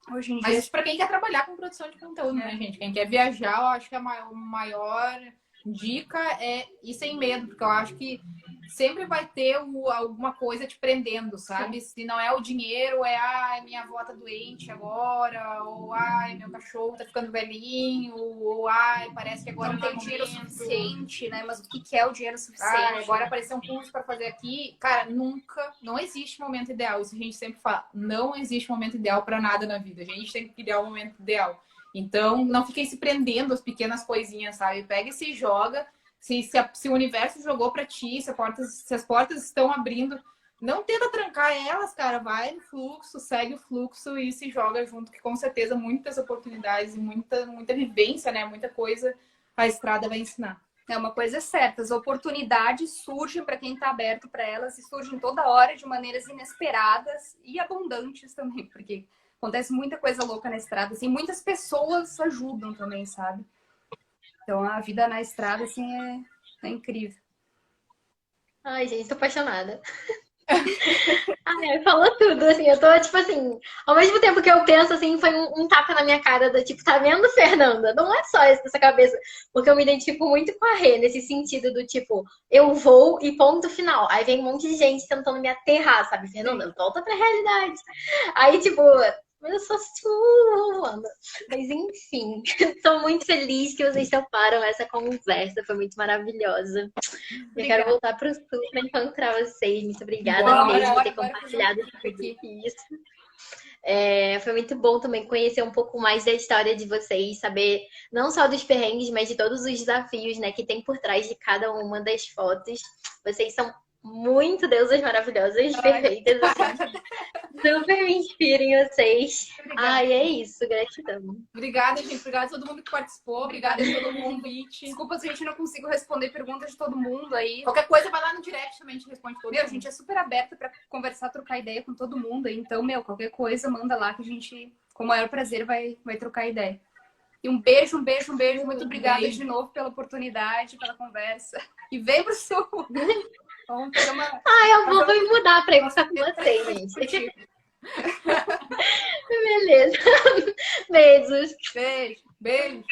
Speaker 3: Hoje em dia.
Speaker 2: Mas isso para quem quer trabalhar com produção de conteúdo, né, gente? Quem quer viajar, eu acho que a maior dica é ir sem medo, porque eu acho que sempre vai ter alguma coisa te prendendo, sabe? Se não é o dinheiro, ai, minha avó tá doente agora, ou ai, meu cachorro tá ficando velhinho, ou ai, parece que agora
Speaker 3: não tem dinheiro suficiente, né? Mas o que é o dinheiro suficiente?
Speaker 2: Agora apareceu um curso para fazer aqui. Cara, nunca, não existe momento ideal. Isso a gente sempre fala. Não existe momento ideal para nada na vida. A gente tem que criar o momento ideal. Então, não fiquem se prendendo às pequenas coisinhas, sabe? Pega e se joga. Se o universo jogou para ti, se as portas estão abrindo, não tenta trancar elas, cara. Vai no fluxo, segue o fluxo e se joga junto, que com certeza muitas oportunidades e muita vivência, né? Muita coisa a estrada vai ensinar.
Speaker 3: É uma coisa certa, as oportunidades surgem para quem está aberto para elas e surgem toda hora de maneiras inesperadas e abundantes também, porque acontece muita coisa louca na estrada, assim, muitas pessoas ajudam também, sabe? Então a vida na estrada, assim, é incrível.
Speaker 1: Ai, gente, tô apaixonada. Ai, falou tudo, assim, eu tô, tipo assim, ao mesmo tempo que eu penso, assim, foi um tapa na minha cara do tipo, tá vendo, Fernanda? Não é só isso nessa cabeça, porque eu me identifico muito com a Rê, nesse sentido do tipo, eu vou e ponto final. Aí vem um monte de gente tentando me aterrar, sabe? Fernanda, volta pra realidade. Aí, tipo, eu sou voando. Mas enfim, tô muito feliz que vocês toparam essa conversa, foi muito maravilhosa. Eu quero voltar pro sul para encontrar vocês. Muito obrigada mesmo por ter compartilhado tudo isso. Foi muito bom também conhecer um pouco mais da história de vocês, saber não só dos perrengues, mas de todos os desafios, né, que tem por trás de cada uma das fotos. Vocês são muito deusas maravilhosas, perfeitas, assim. Super me inspirem vocês. Ai, é isso, gratidão.
Speaker 2: Obrigada, gente. Obrigada a todo mundo que participou. Obrigada a todo mundo convite.
Speaker 3: Desculpa se a gente não conseguiu responder perguntas de todo mundo aí.
Speaker 2: Qualquer coisa, vai lá no direct também, a gente responde todo mundo.
Speaker 3: A gente é super aberta para conversar, trocar ideia com todo mundo aí. Então, qualquer coisa, manda lá que a gente, com o maior prazer, vai trocar ideia. E um beijo. Muito obrigada de novo pela oportunidade, pela conversa. E vem pro sul. Vamos fazer uma...
Speaker 1: Eu vou me mudar para ir com vocês, gente. Beleza. Beijos.
Speaker 2: Beijo.